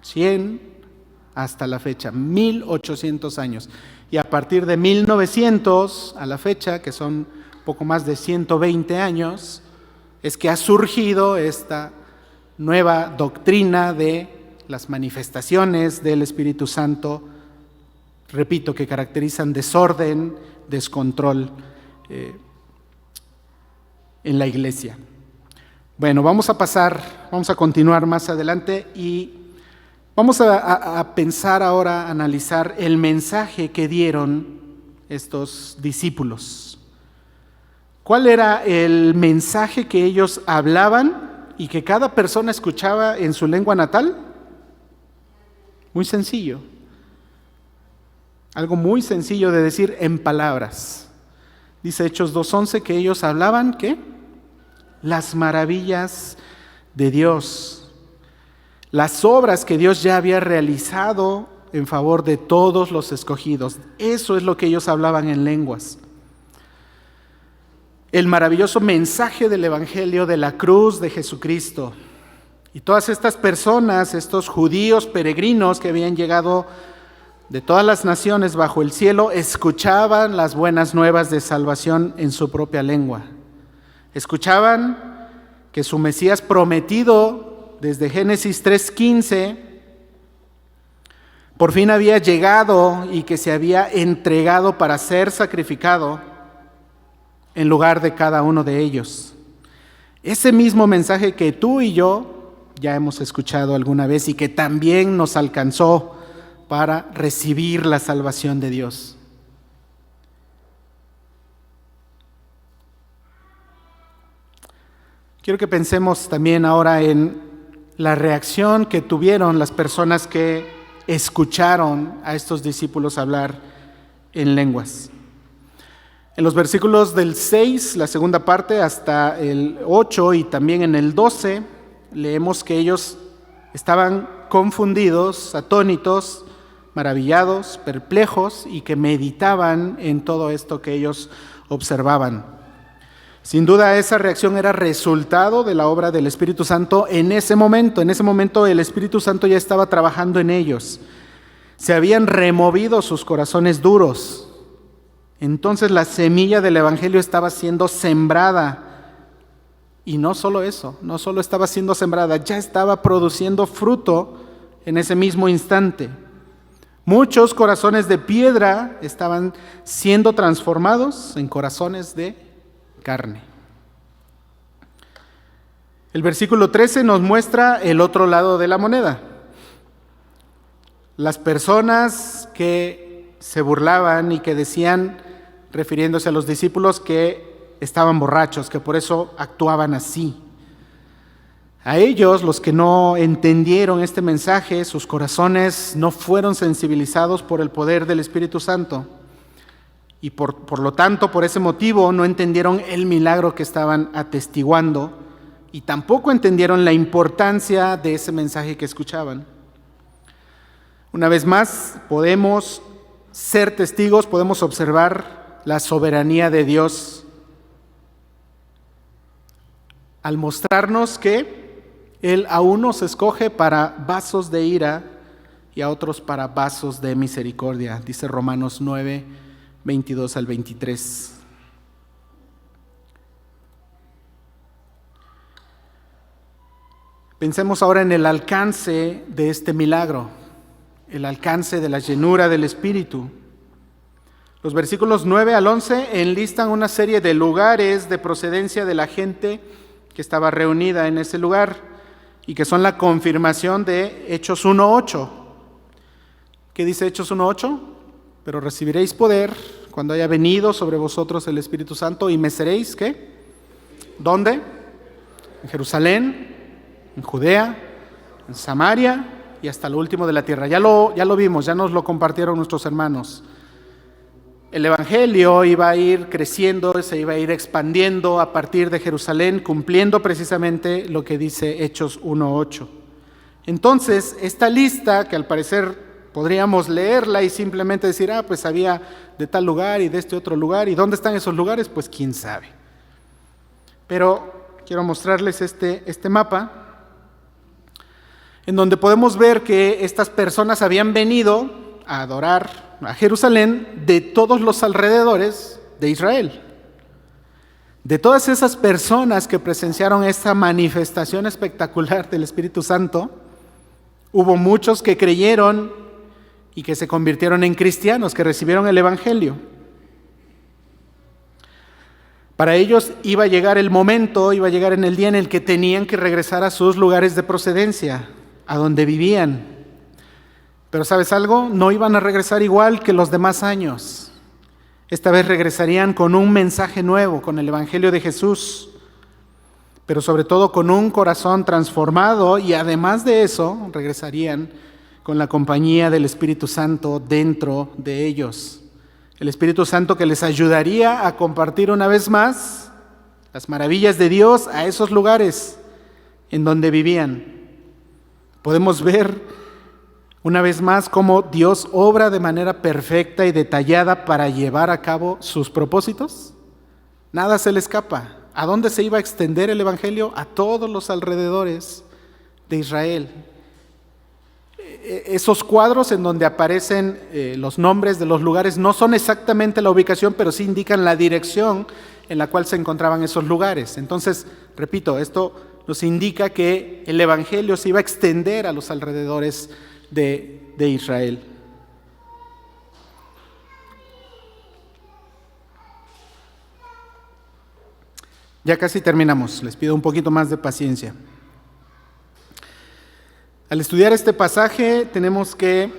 100 hasta la fecha, 1800 años. Y a partir de 1900 a la fecha, que son poco más de 120 años, es que ha surgido esta nueva doctrina de las manifestaciones del Espíritu Santo, repito, que caracterizan desorden, descontrol en la iglesia. Bueno, vamos a continuar más adelante y vamos a pensar ahora, a analizar el mensaje que dieron estos discípulos. ¿Cuál era el mensaje que ellos hablaban y que cada persona escuchaba en su lengua natal? Muy sencillo. Algo muy sencillo de decir en palabras. Dice Hechos 2:11 que ellos hablaban, ¿qué? Las maravillas de Dios. Las obras que Dios ya había realizado en favor de todos los escogidos. Eso es lo que ellos hablaban en lenguas. El maravilloso mensaje del Evangelio de la cruz de Jesucristo. Y todas estas personas, estos judíos peregrinos que habían llegado de todas las naciones bajo el cielo, escuchaban las buenas nuevas de salvación en su propia lengua. Escuchaban que su Mesías prometido desde Génesis 3:15 por fin había llegado y que se había entregado para ser sacrificado en lugar de cada uno de ellos. Ese mismo mensaje que tú y yo ya hemos escuchado alguna vez y que también nos alcanzó para recibir la salvación de Dios. Quiero que pensemos también ahora en la reacción que tuvieron las personas que escucharon a estos discípulos hablar en lenguas. En los versículos del 6, la segunda parte, hasta el 8 y también en el 12, leemos que ellos estaban confundidos, atónitos, maravillados, perplejos y que meditaban en todo esto que ellos observaban. Sin duda esa reacción era resultado de la obra del Espíritu Santo en ese momento. En ese momento el Espíritu Santo ya estaba trabajando en ellos. Se habían removido sus corazones duros. Entonces la semilla del Evangelio estaba siendo sembrada. Y no solo eso, no solo estaba siendo sembrada, ya estaba produciendo fruto en ese mismo instante. Muchos corazones de piedra estaban siendo transformados en corazones de carne. El versículo 13 nos muestra el otro lado de la moneda. Las personas que se burlaban y que decían, refiriéndose a los discípulos, que estaban borrachos, que por eso actuaban así. A ellos, los que no entendieron este mensaje, sus corazones no fueron sensibilizados por el poder del Espíritu Santo. Y por lo tanto, por ese motivo, no entendieron el milagro que estaban atestiguando y tampoco entendieron la importancia de ese mensaje que escuchaban. Una vez más, podemos ser testigos, podemos observar la soberanía de Dios al mostrarnos que Él a unos escoge para vasos de ira y a otros para vasos de misericordia, dice Romanos 9, 22 al 23. Pensemos ahora en el alcance de este milagro, el alcance de la llenura del Espíritu. Los versículos 9 al 11 enlistan una serie de lugares de procedencia de la gente que estaba reunida en ese lugar y que son la confirmación de Hechos 1:8. ¿Qué dice Hechos 1:8? Pero recibiréis poder cuando haya venido sobre vosotros el Espíritu Santo y me seréis, ¿qué? ¿Dónde? En Jerusalén, en Judea, en Samaria y hasta lo último de la tierra. Ya lo vimos, ya nos lo compartieron nuestros hermanos. El Evangelio iba a ir creciendo, se iba a ir expandiendo a partir de Jerusalén, cumpliendo precisamente lo que dice Hechos 1:8. Entonces, esta lista, que al parecer podríamos leerla y simplemente decir, pues había de tal lugar y de este otro lugar, ¿y dónde están esos lugares? Pues quién sabe. Pero quiero mostrarles este mapa, en donde podemos ver que estas personas habían venido a adorar a Jerusalén de todos los alrededores de Israel. De todas esas personas que presenciaron esta manifestación espectacular del Espíritu Santo, hubo muchos que creyeron y que se convirtieron en cristianos, que recibieron el Evangelio. Para ellos iba a llegar el momento, iba a llegar en el día en el que tenían que regresar a sus lugares de procedencia, a donde vivían. Pero ¿sabes algo? No iban a regresar igual que los demás años. Esta vez regresarían con un mensaje nuevo, con el Evangelio de Jesús, pero sobre todo con un corazón transformado, y además de eso, regresarían con la compañía del Espíritu Santo dentro de ellos. El Espíritu Santo que les ayudaría a compartir una vez más las maravillas de Dios a esos lugares en donde vivían. Podemos ver una vez más cómo Dios obra de manera perfecta y detallada para llevar a cabo sus propósitos. Nada se le escapa. ¿A dónde se iba a extender el Evangelio? A todos los alrededores de Israel. Esos cuadros en donde aparecen los nombres de los lugares no son exactamente la ubicación, pero sí indican la dirección en la cual se encontraban esos lugares. Entonces, repito, esto nos indica que el Evangelio se iba a extender a los alrededores de Israel. Ya casi terminamos, les pido un poquito más de paciencia. Al estudiar este pasaje tenemos que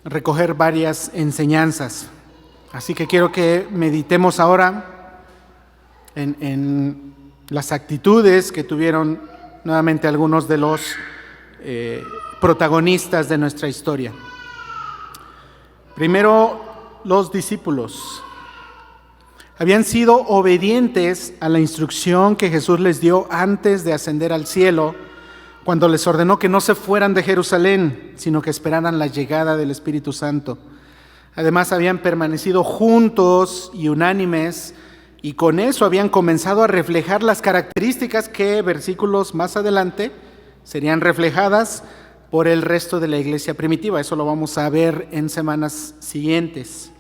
recoger varias enseñanzas, así que quiero que meditemos ahora en las actitudes que tuvieron nuevamente algunos de los protagonistas de nuestra historia. Primero, los discípulos habían sido obedientes a la instrucción que Jesús les dio antes de ascender al cielo, cuando les ordenó que no se fueran de Jerusalén, sino que esperaran la llegada del Espíritu Santo. Además, habían permanecido juntos y unánimes, y con eso habían comenzado a reflejar las características que versículos más adelante serían reflejadas por el resto de la iglesia primitiva. Eso lo vamos a ver en semanas siguientes.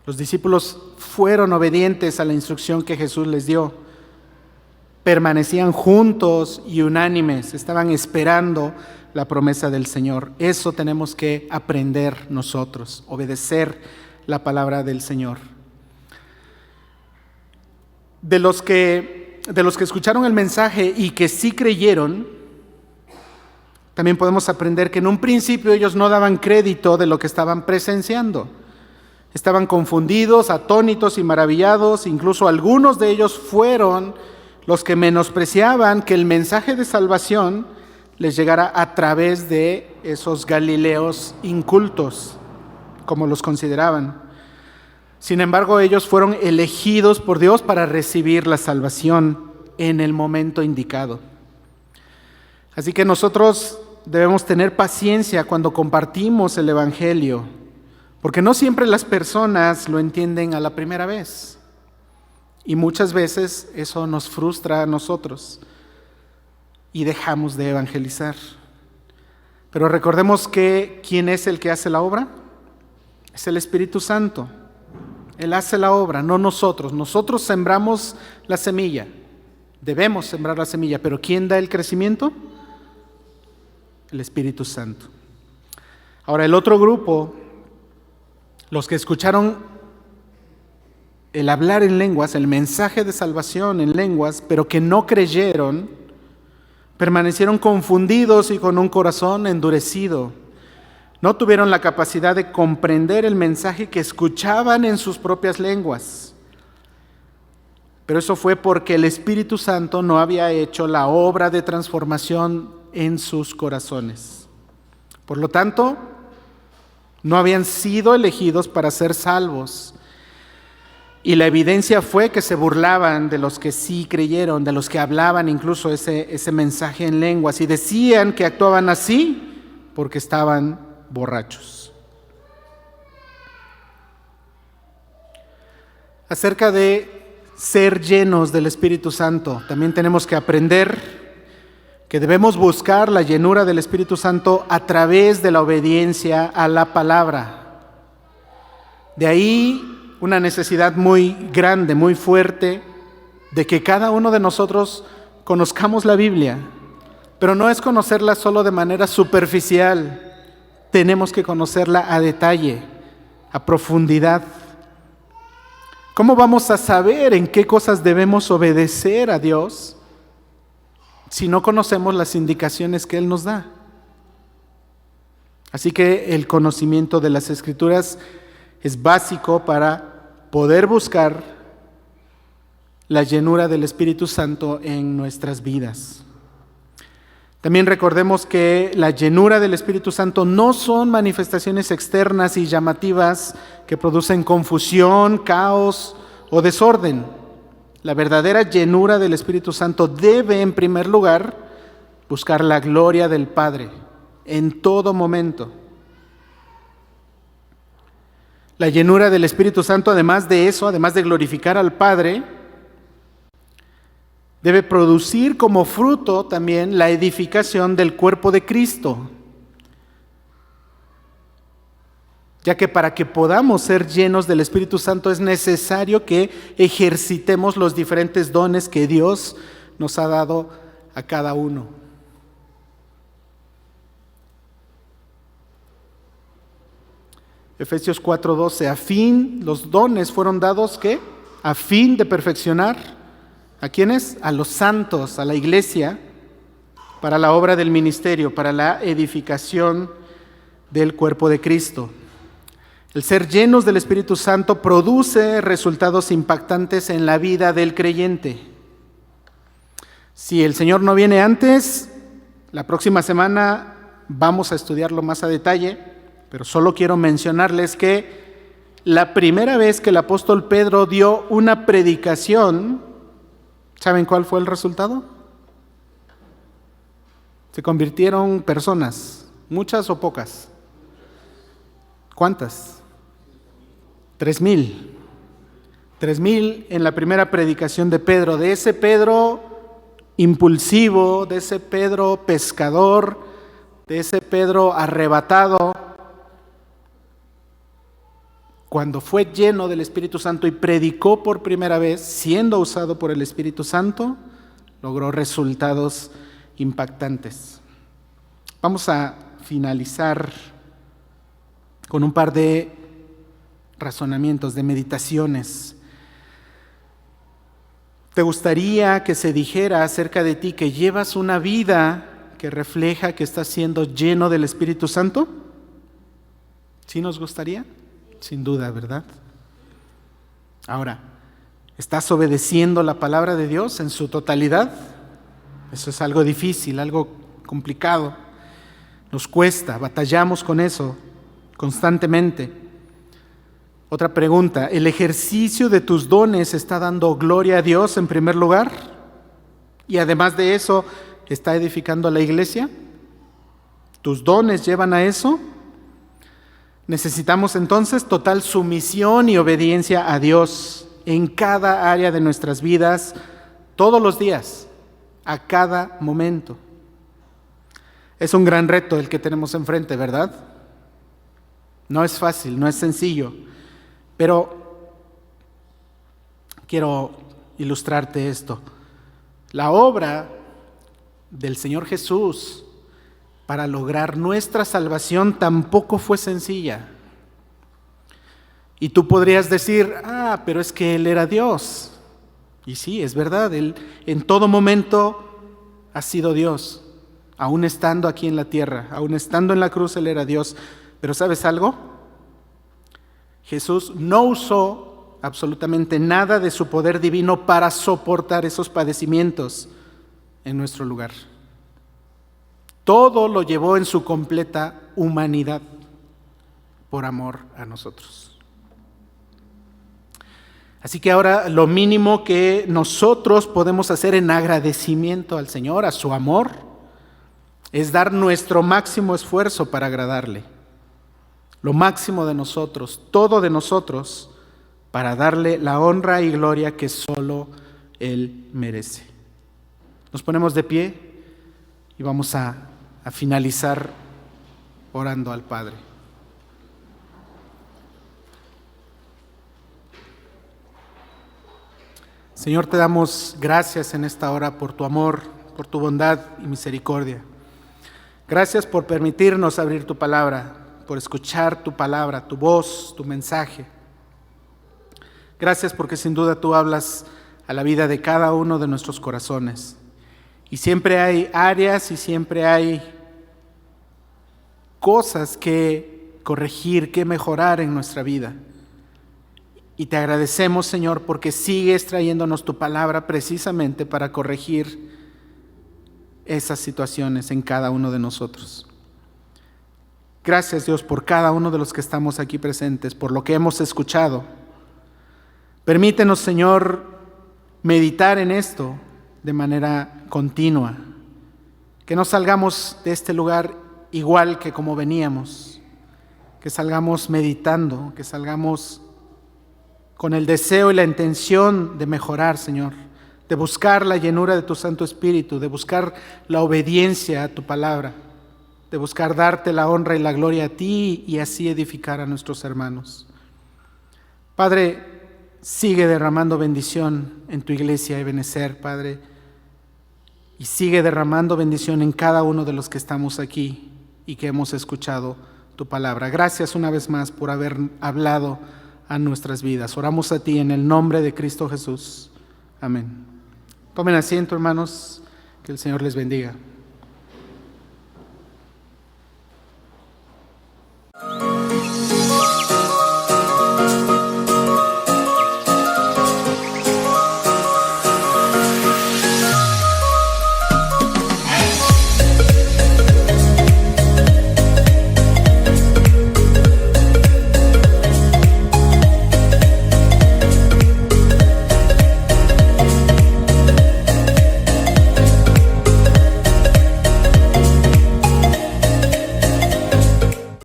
Los discípulos fueron obedientes a la instrucción que Jesús les dio. Permanecían juntos y unánimes, estaban esperando la promesa del Señor. Eso tenemos que aprender nosotros, obedecer la palabra del Señor. De los que escucharon el mensaje y que sí creyeron, también podemos aprender que en un principio ellos no daban crédito de lo que estaban presenciando. Estaban confundidos, atónitos y maravillados. Incluso algunos de ellos fueron los que menospreciaban que el mensaje de salvación les llegara a través de esos galileos incultos, como los consideraban. Sin embargo, ellos fueron elegidos por Dios para recibir la salvación en el momento indicado. Así que nosotros debemos tener paciencia cuando compartimos el Evangelio, porque no siempre las personas lo entienden a la primera vez. Y muchas veces eso nos frustra a nosotros y dejamos de evangelizar. Pero recordemos que ¿quién es el que hace la obra? Es el Espíritu Santo. Él hace la obra, no nosotros. Nosotros sembramos la semilla. Debemos sembrar la semilla, pero ¿quién da el crecimiento? El Espíritu Santo. Ahora, el otro grupo, los que escucharon el hablar en lenguas, el mensaje de salvación en lenguas, pero que no creyeron, permanecieron confundidos y con un corazón endurecido. No tuvieron la capacidad de comprender el mensaje que escuchaban en sus propias lenguas. Pero eso fue porque el Espíritu Santo no había hecho la obra de transformación en sus corazones. Por lo tanto, no habían sido elegidos para ser salvos. Y la evidencia fue que se burlaban de los que sí creyeron, de los que hablaban incluso ese mensaje en lenguas, y decían que actuaban así porque estaban borrachos. Acerca de ser llenos del Espíritu Santo, también tenemos que aprender que debemos buscar la llenura del Espíritu Santo a través de la obediencia a la palabra. De ahí una necesidad muy grande, muy fuerte, de que cada uno de nosotros conozcamos la Biblia, pero no es conocerla solo de manera superficial. Tenemos que conocerla a detalle, a profundidad. ¿Cómo vamos a saber en qué cosas debemos obedecer a Dios si no conocemos las indicaciones que Él nos da? Así que el conocimiento de las Escrituras es básico para poder buscar la llenura del Espíritu Santo en nuestras vidas. También recordemos que la llenura del Espíritu Santo no son manifestaciones externas y llamativas que producen confusión, caos o desorden. La verdadera llenura del Espíritu Santo debe, en primer lugar, buscar la gloria del Padre en todo momento. La llenura del Espíritu Santo, además de eso, además de glorificar al Padre, debe producir como fruto también la edificación del cuerpo de Cristo. Ya que para que podamos ser llenos del Espíritu Santo es necesario que ejercitemos los diferentes dones que Dios nos ha dado a cada uno. Efesios 4:12, los dones fueron dados, ¿qué? A fin de perfeccionar, ¿a quiénes? A los santos, a la iglesia, para la obra del ministerio, para la edificación del cuerpo de Cristo. El ser llenos del Espíritu Santo produce resultados impactantes en la vida del creyente. Si el Señor no viene antes, la próxima semana vamos a estudiarlo más a detalle, pero solo quiero mencionarles que la primera vez que el apóstol Pedro dio una predicación, ¿saben cuál fue el resultado? Se convirtieron personas, muchas o pocas. ¿Cuántas? 3,000. 3,000 en la primera predicación de Pedro, de ese Pedro impulsivo, de ese Pedro pescador, de ese Pedro arrebatado. Cuando fue lleno del Espíritu Santo y predicó por primera vez, siendo usado por el Espíritu Santo, logró resultados impactantes. Vamos a finalizar con un par de razonamientos, de meditaciones. ¿Te gustaría que se dijera acerca de ti que llevas una vida que refleja que estás siendo lleno del Espíritu Santo? ¿Sí nos gustaría? Sin duda, ¿verdad? Ahora, ¿Estás obedeciendo la palabra de Dios en su totalidad? Eso es algo difícil, algo complicado. Nos cuesta, batallamos con eso constantemente. Otra pregunta, ¿el ejercicio de tus dones está dando gloria a Dios en primer lugar? Y además de eso, ¿está edificando a la iglesia? ¿Tus dones llevan a eso? Necesitamos entonces total sumisión y obediencia a Dios en cada área de nuestras vidas, todos los días, a cada momento. Es un gran reto el que tenemos enfrente, ¿verdad? No es fácil, no es sencillo, pero quiero ilustrarte esto. La obra del Señor Jesús para lograr nuestra salvación tampoco fue sencilla. Y tú podrías decir, pero es que Él era Dios. Y sí, es verdad, Él en todo momento ha sido Dios. Aún estando aquí en la tierra, aún estando en la cruz, Él era Dios. Pero ¿sabes algo? Jesús no usó absolutamente nada de su poder divino para soportar esos padecimientos en nuestro lugar. Todo lo llevó en su completa humanidad por amor a nosotros. Así que ahora lo mínimo que nosotros podemos hacer en agradecimiento al Señor, a su amor, es dar nuestro máximo esfuerzo para agradarle. Lo máximo de nosotros, todo de nosotros, para darle la honra y gloria que solo Él merece. Nos ponemos de pie y vamos a finalizar orando al Padre. Señor, te damos gracias en esta hora por tu amor, por tu bondad y misericordia. Gracias por permitirnos abrir tu palabra, por escuchar tu palabra, tu voz, tu mensaje. Gracias porque sin duda tú hablas a la vida de cada uno de nuestros corazones. Y siempre hay áreas y siempre hay cosas que corregir, que mejorar en nuestra vida. Y te agradecemos, Señor, porque sigues trayéndonos tu palabra precisamente para corregir esas situaciones en cada uno de nosotros. Gracias, Dios, por cada uno de los que estamos aquí presentes, por lo que hemos escuchado. Permítenos, Señor, meditar en esto de manera continua, que no salgamos de este lugar igual que como veníamos, que salgamos meditando, que salgamos con el deseo y la intención de mejorar, Señor, de buscar la llenura de tu Santo Espíritu, de buscar la obediencia a tu palabra, de buscar darte la honra y la gloria a ti y así edificar a nuestros hermanos. Padre, sigue derramando bendición en tu iglesia Ebenezer, Padre, y sigue derramando bendición en cada uno de los que estamos aquí y que hemos escuchado tu palabra. Gracias una vez más por haber hablado a nuestras vidas. Oramos a ti en el nombre de Cristo Jesús. Amén. Tomen asiento, hermanos, que el Señor les bendiga.